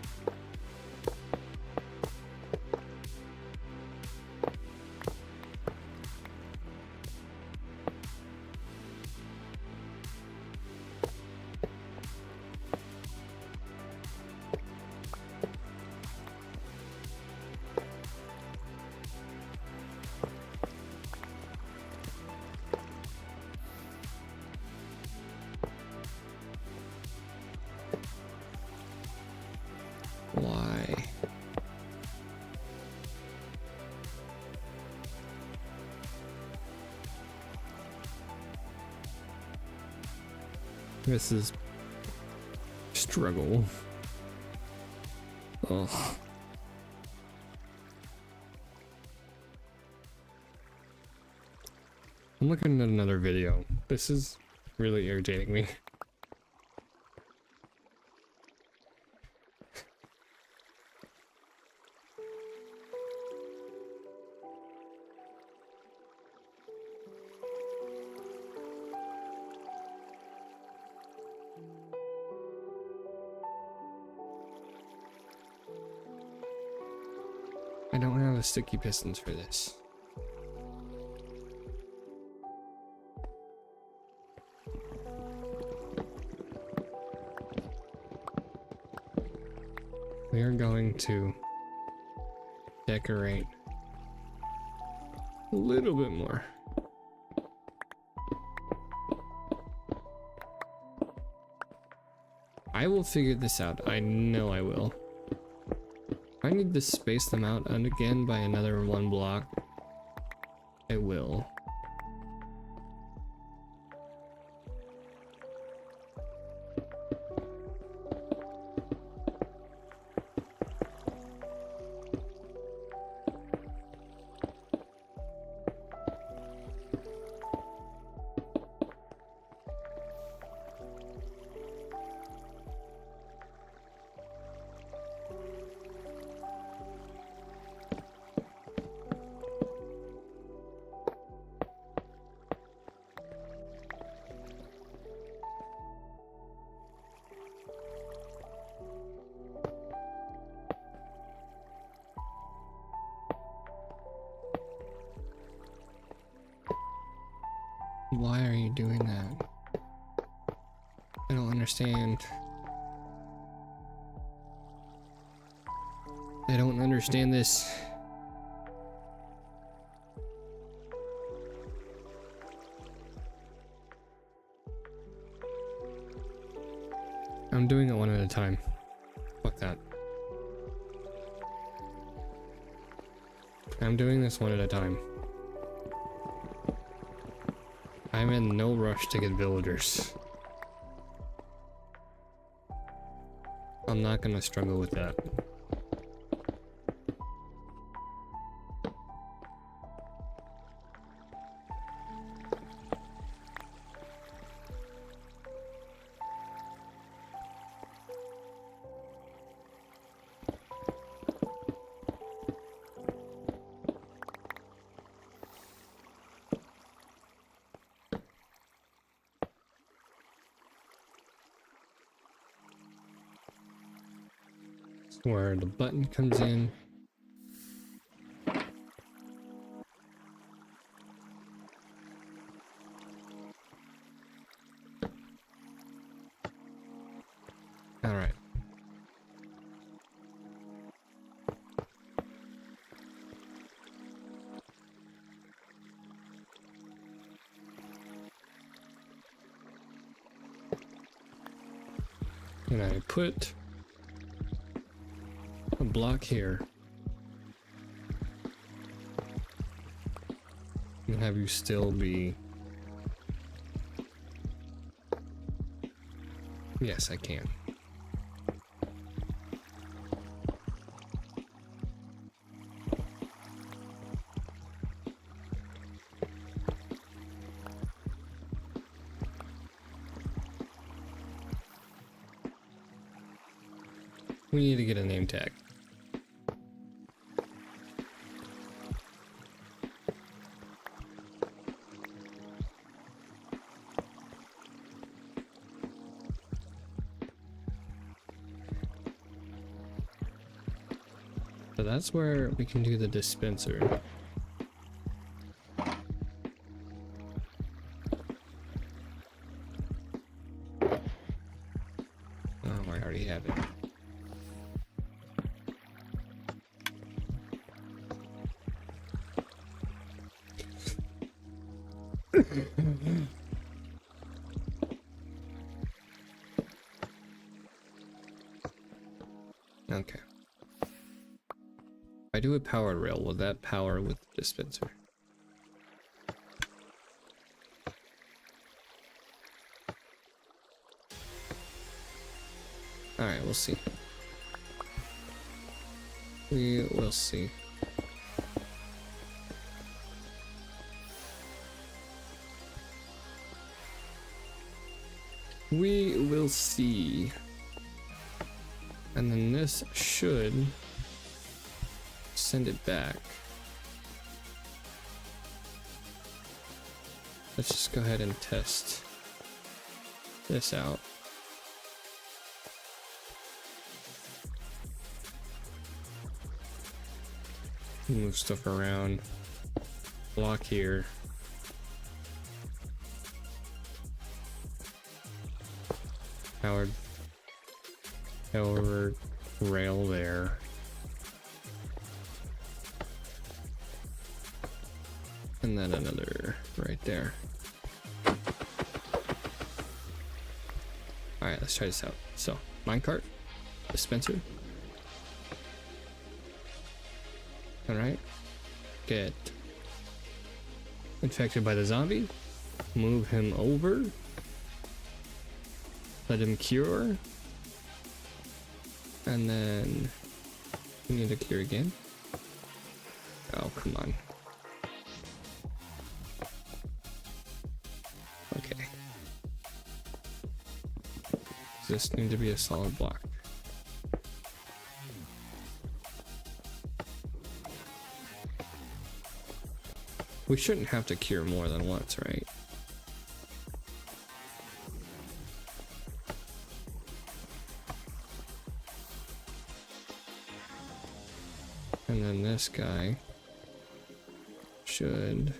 Why? This is struggle. Oh. I'm looking at another video. This is really irritating me. I don't have the sticky pistons for this. We are going to decorate a little bit more. I will figure this out. I know I will. I need to space them out and again by another 1 block. I will. Why are you doing that? I don't understand. I don't understand this. I'm doing it one at a time. Fuck that. I'm doing this one at a time. I'm in no rush to get villagers. I'm not gonna struggle with that. Where the button comes in. All right. And I put a block here and have you still be... Yes, I can. We need to get a name tag. So that's where we can do the dispenser. Oh, I already have it. Okay. If I do a power rail, will that power with the dispenser? Alright, we'll see. We will see. we'll see. And then this should send it back. Let's just go ahead and test this out. Move stuff around. Block here. Powered rail there. And then another right there. Alright, let's try this out. So, minecart, dispenser. Alright. Get infected by the zombie. Move him over. Let him cure. And then we need to cure again. Oh, come on. Okay. Does this need to be a solid block? We shouldn't have to cure more than once, right? And then this guy should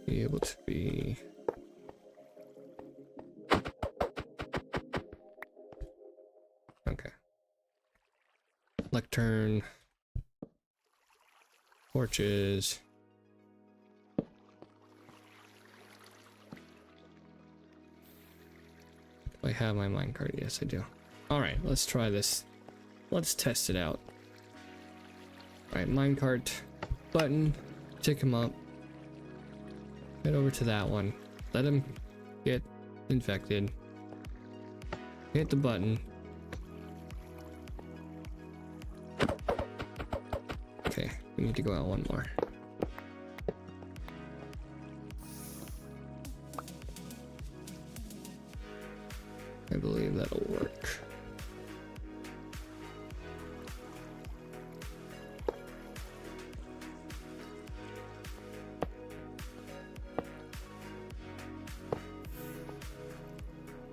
be able to be... Okay. Lectern. Torches. Do I have my minecart? Yes, I do. Alright, let's try this. Let's test it out. Alright, minecart button, tick him up, head over to that one, let him get infected, hit the button. Okay, we need to go out one more. I believe that'll work.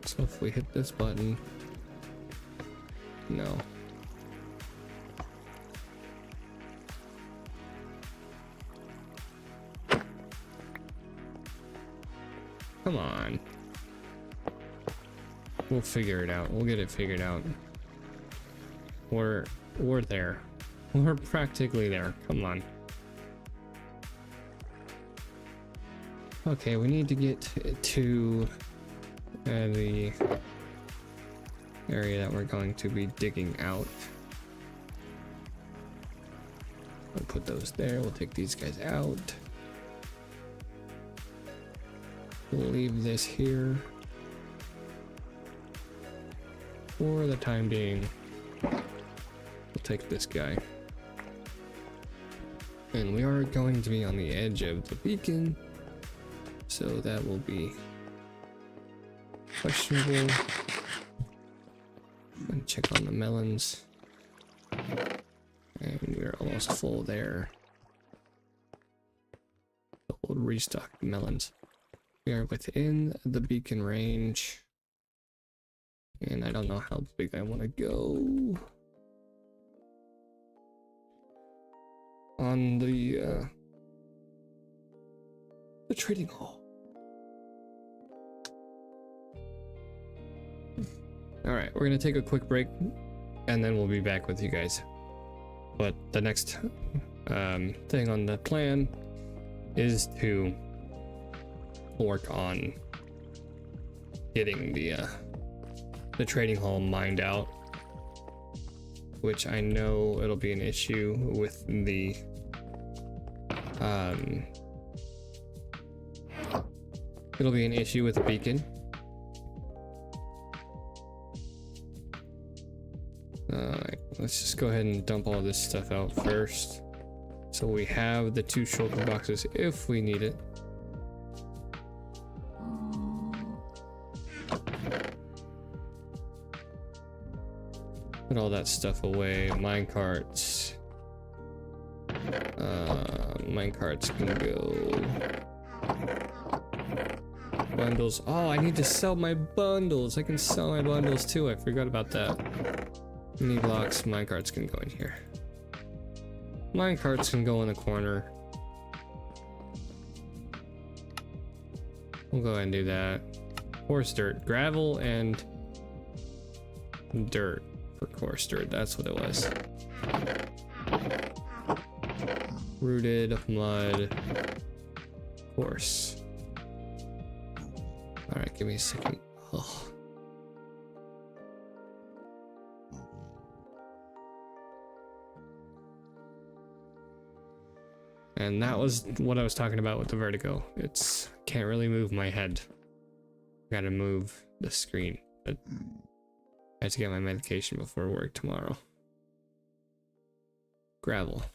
So if we hit this button, no. Come on. We'll figure it out. We'll get it figured out. We're there. We're practically there. Come on. Okay, we need to get to the area that we're going to be digging out. We'll put those there. We'll take these guys out. We'll leave this here for the time being. We'll take this guy. And we are going to be on the edge of the beacon, so that will be questionable. And check on the melons. And we're almost full there. We'll restock the melons. We are within the beacon range. And I don't know how big I want to go. On the trading hall. Alright, we're gonna take a quick break and then we'll be back with you guys. But the next thing on the plan is to work on getting the trading hall mined out, which I know it'll be an issue with the beacon. Alright, let's just go ahead and dump all this stuff out first, so we have the 2 shulker boxes if we need it. Put all that stuff away. Minecarts. Minecarts can go. Bundles. Oh, I need to sell my bundles. I can sell my bundles too. I forgot about that. Mini blocks. Minecarts can go in here. Minecarts can go in the corner. We'll go ahead and do that. Coarse dirt. Gravel and dirt for coarse dirt. That's what it was. Rooted, mud, coarse. Alright, give me a second. Oh. And that was what I was talking about with the vertigo. It's can't really move my head. Gotta move the screen. But I have to get my medication before work tomorrow. Gravel.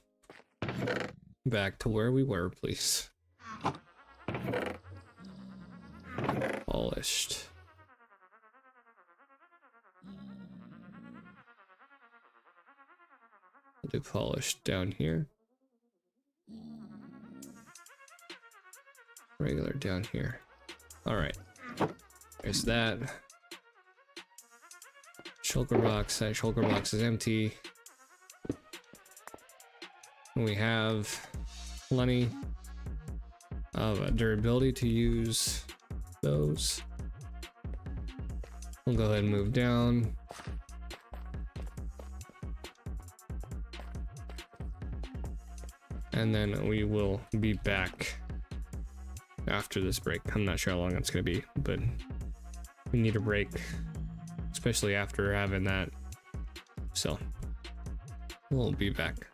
Back to where we were, please. Polished. I'll do polished down here. Regular down here. Alright. There's that. Shulker box. That shulker box is empty. We have plenty of durability to use those. We'll go ahead and move down. And then we will be back after this break. I'm not sure how long it's going to be, but we need a break, especially after having that. So we'll be back.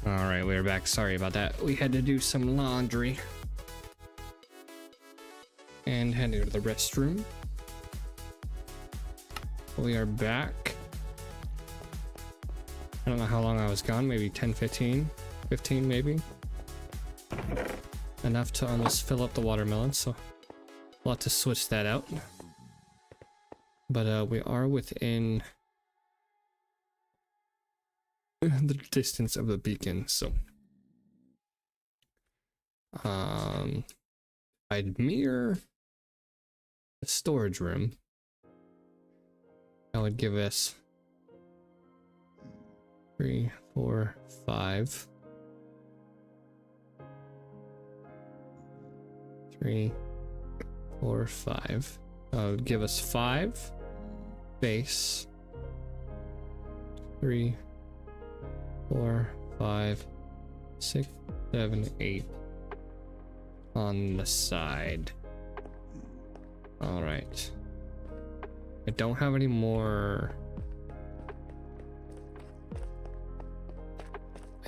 All right, we're back. Sorry about that. We had to do some laundry and had to go to the restroom. We are back. I don't know how long I was gone, maybe 10, 15 maybe. Enough to almost fill up the watermelon, so we'll have to switch that out. But we are within the distance of the beacon, so I'd mirror the storage room. That would give us 3, 4, 5. 3, 4, 5. That would give us 5 base. 3, 4, 5, 6, 7, 8 on the side. All right. I don't have any more.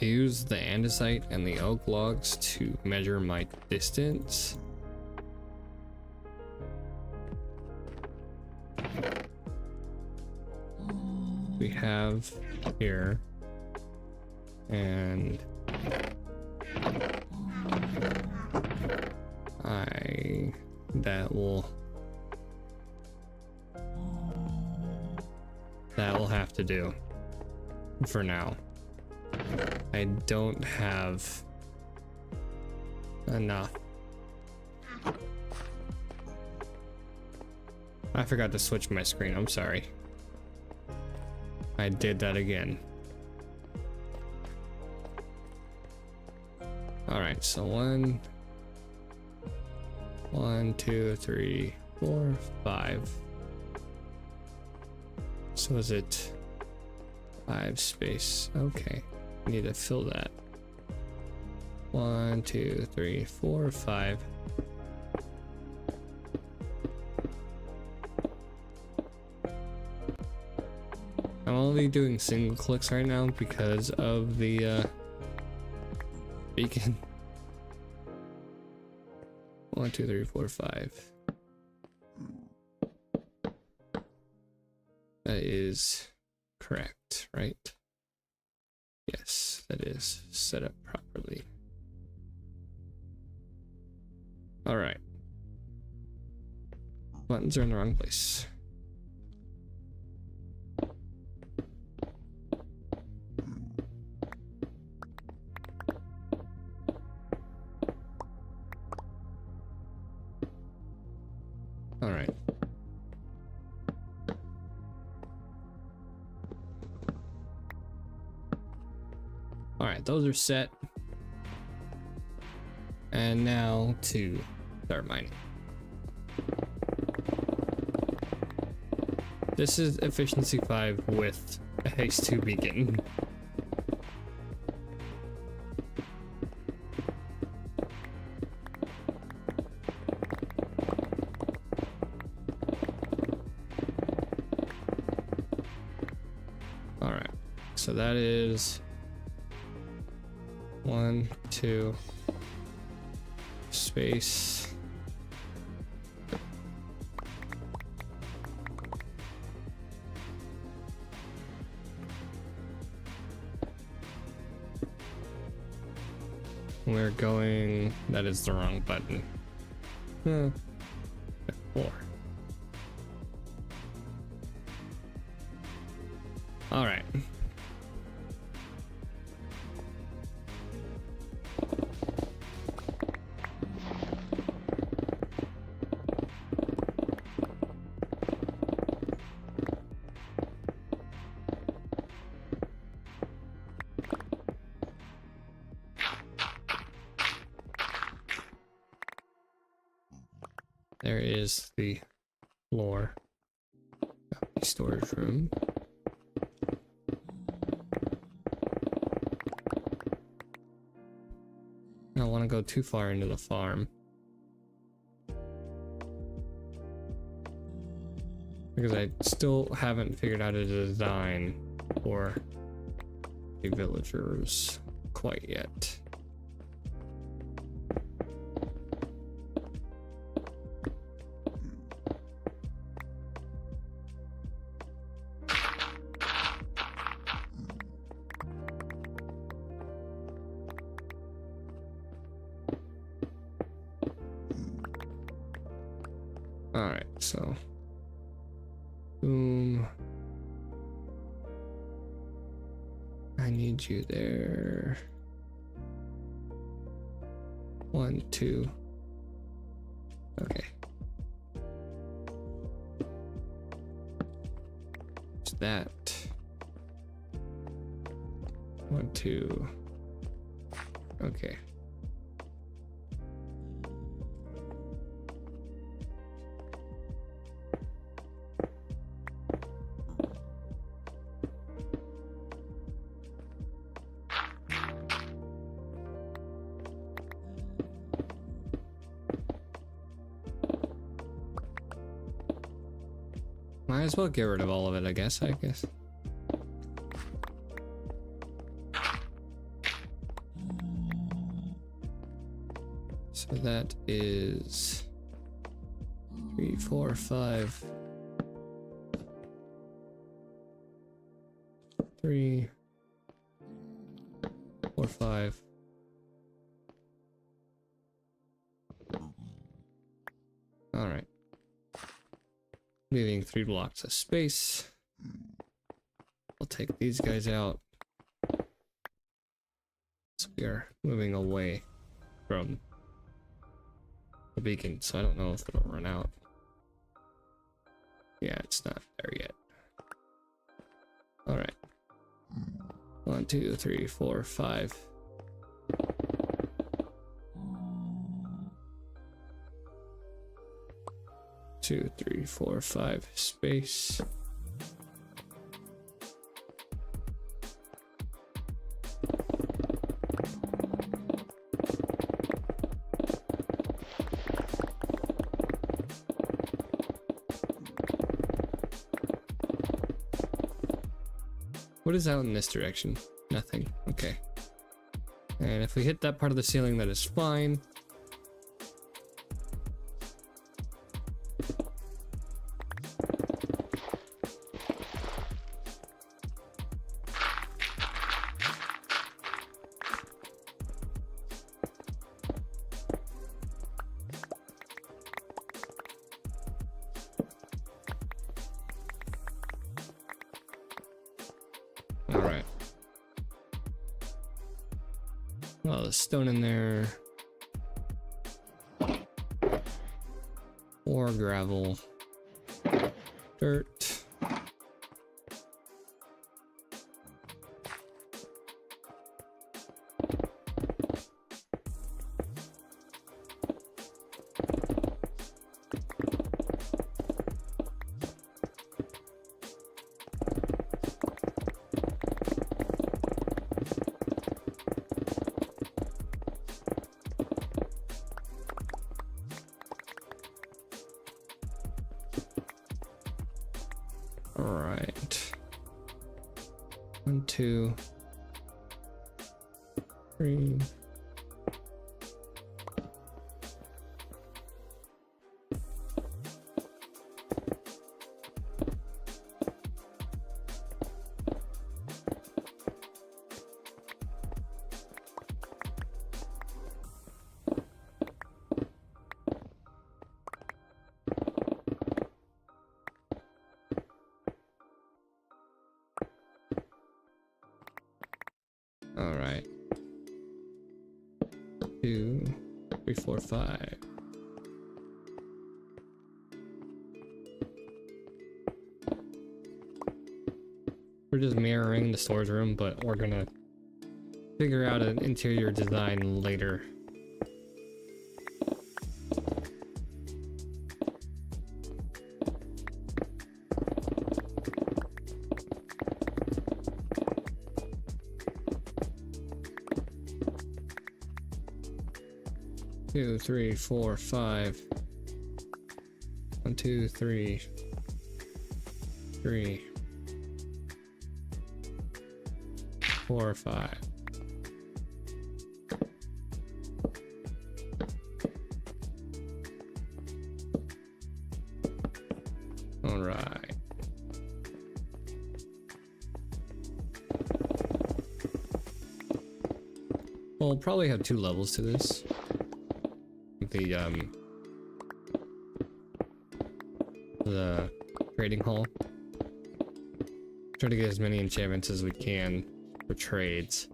I use the andesite and the oak logs to measure my distance. We have here, and that will have to do for now. I don't have enough. I forgot to switch my screen. I'm sorry. I did that again. All right, so 1, 2, 3, 4, 5. So is it 5 space? Okay, I need to fill that. 1, 2, 3, 4, 5. I'm only doing single clicks right now because of the beacon. 1, 2, 3, 4, 5. That is correct, right? Yes, that is set up properly. All right. Buttons are in the wrong place. All right. All right, those are set. And now to start mining. This is efficiency 5 with a haste 2 beacon. All right, so that is 1, 2 space. We're going, that is the wrong button. 4. All right. There is the floor of the storage room. I don't want to go too far into the farm because I still haven't figured out a design for the villagers' quite yet. All right, so boom. I need you there. 1, 2. Okay. What's that? 1, 2. Okay. Might as well get rid of all of it, I guess. So that is 3, 4, 5. 3, 4, 5. All right. Leaving 3 blocks of space. I'll take these guys out. So we are moving away from the beacon, so I don't know if it'll run out. Yeah, it's not there yet. All right. 1, 2, 3, 4, 5. Two, 3, 4, 5 space. What is out in this direction? Nothing. Okay. And if we hit that part of the ceiling, that is fine. Alright. Well, there's stone in there. Or gravel. Dirt. Alright. 1, 2, 3. All right. 2, 3, 4, 5. We're just mirroring the storage room, but we're gonna figure out an interior design later. Two, 3, 4, 5. 1, 2, 3. 3, 4, 5. We'll probably have 2 levels to this. The trading hall. Try to get as many enchantments as we can for trades.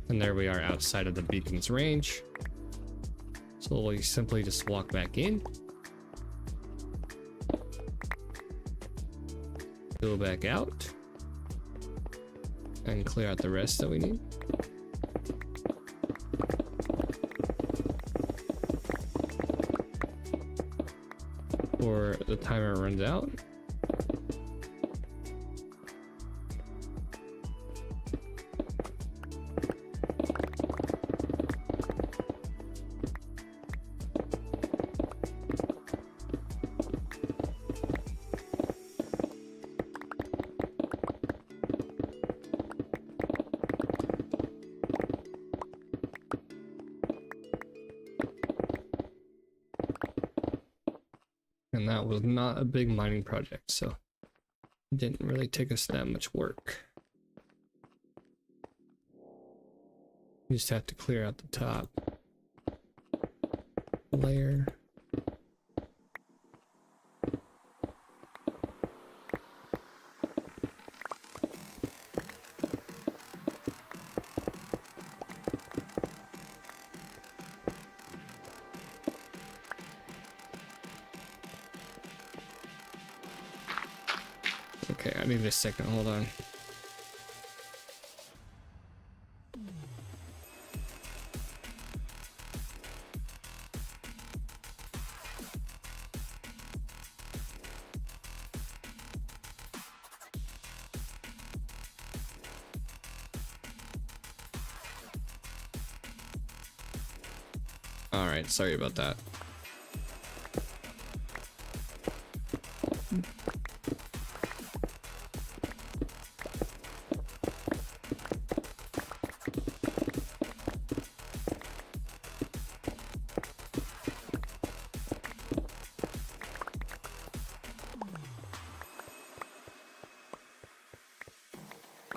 And there we are outside of the beacon's range. So we simply just walk back in. Go back out. And clear out the rest that we need. Before the timer runs out. And that was not a big mining project, so it didn't really take us that much work. You just have to clear out the top layer. Okay, I need a second, hold on. All right, sorry about that.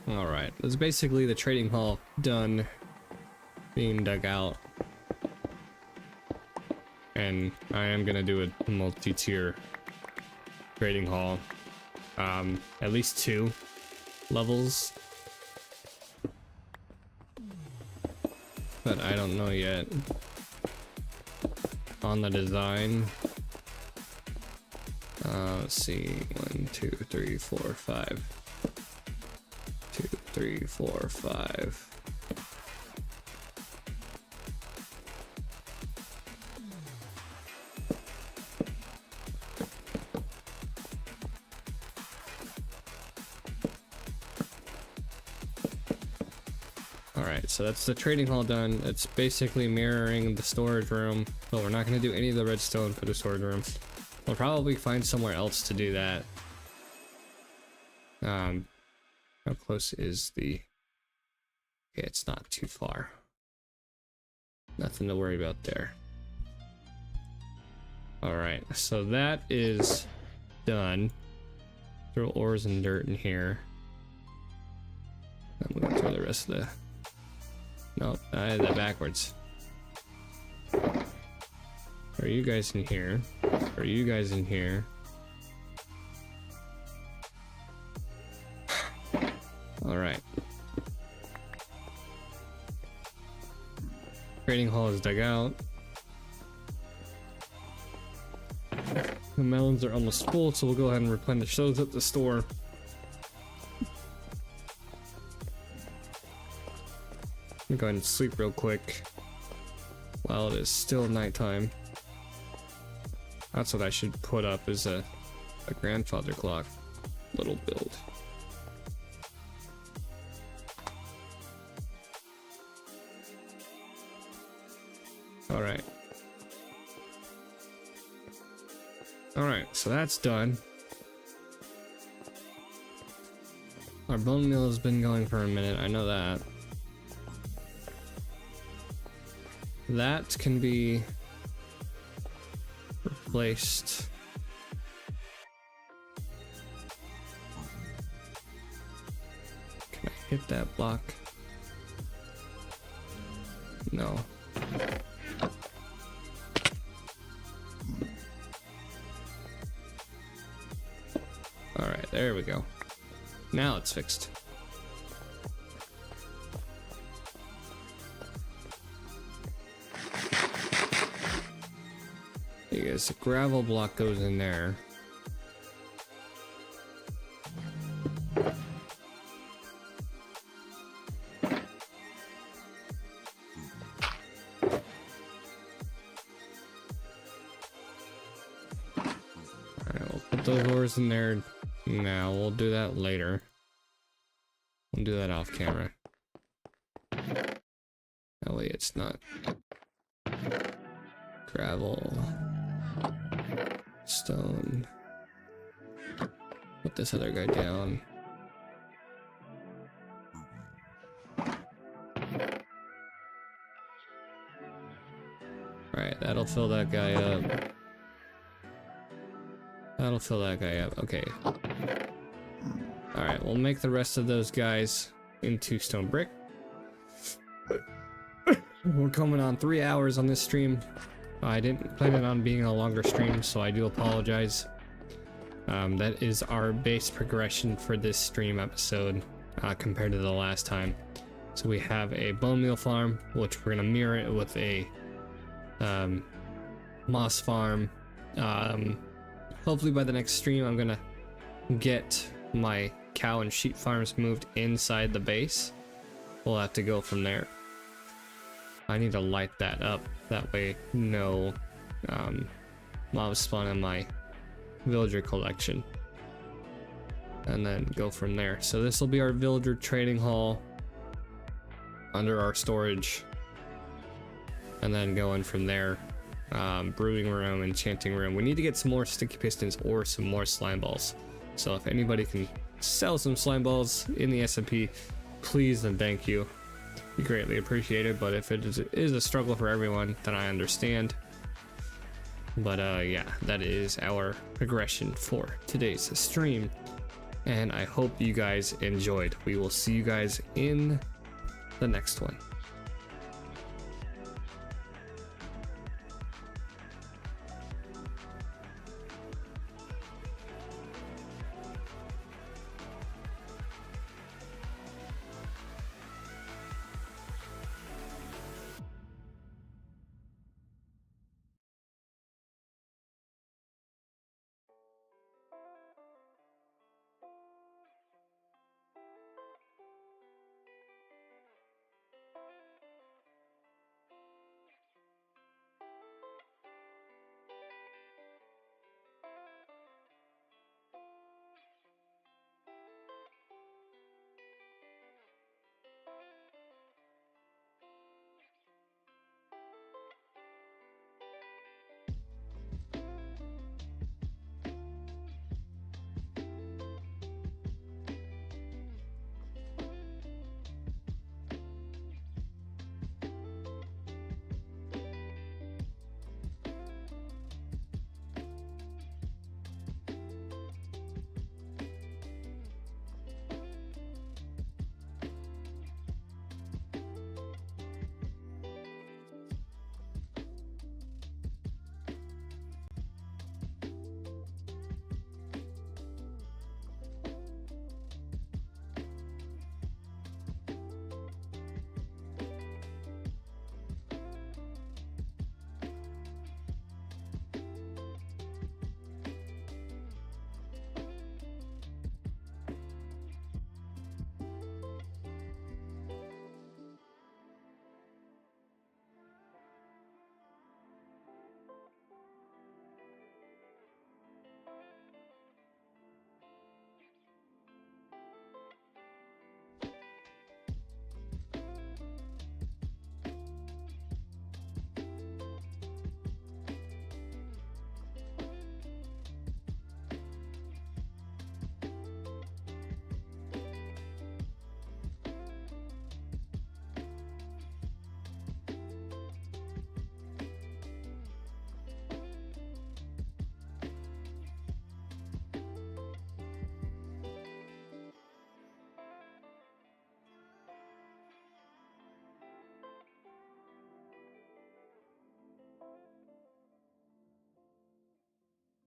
All right, that's basically the trading hall done, being dug out. And I am gonna do a multi-tier trading hall, at least 2 levels, but I don't know yet on the design. Let's see, 1 2 3 4 5 2 3 4 5. Alright, so that's the trading hall done. It's basically mirroring the storage room, but we're not going to do any of the redstone for the storage room. We'll probably find somewhere else to do that. How close is the... Okay, it's not too far. Nothing to worry about there. Alright, so that is done. Throw ores and dirt in here. I'm going to throw the rest of the... Nope, I had that backwards. Are you guys in here? Are you guys in here? Alright. Trading hall is dug out. The melons are almost full, so we'll go ahead and replenish those at the store. I'm going to sleep real quick while it is still nighttime. That's what I should put up as a grandfather clock little build. Alright. Alright, so that's done. Our bone meal has been going for a minute, I know that. That can be replaced hit that block? No. Alright, there we go. Now it's fixed. Because the gravel block goes in there. Alright, we'll put those ores in there now. We'll do that later. We'll do that off camera. That way it's not gravel. Stone. Put this other guy down. Alright, that'll fill that guy up. That'll fill that guy up. Okay. Alright, we'll make the rest of those guys into stone brick. We're coming on 3 hours on this stream. I didn't plan it on being a longer stream, so I do apologize. That is our base progression for this stream episode compared to the last time. So we have a bone meal farm, which we're going to mirror it with a moss farm. Hopefully by the next stream I'm going to get my cow and sheep farms moved inside the base. We'll have to go from there. I need to light that up, that way no mobs spawn in my villager collection, and then go from there. So this will be our villager trading hall under our storage, and then going from there. Brewing room, enchanting room. We need to get some more sticky pistons or some more slime balls, so if anybody can sell some slime balls in the SMP, please and thank you. Be greatly appreciated, but if it is a struggle for everyone, then I understand. But yeah, that is our progression for today's stream, and I hope you guys enjoyed. We will see you guys in the next one.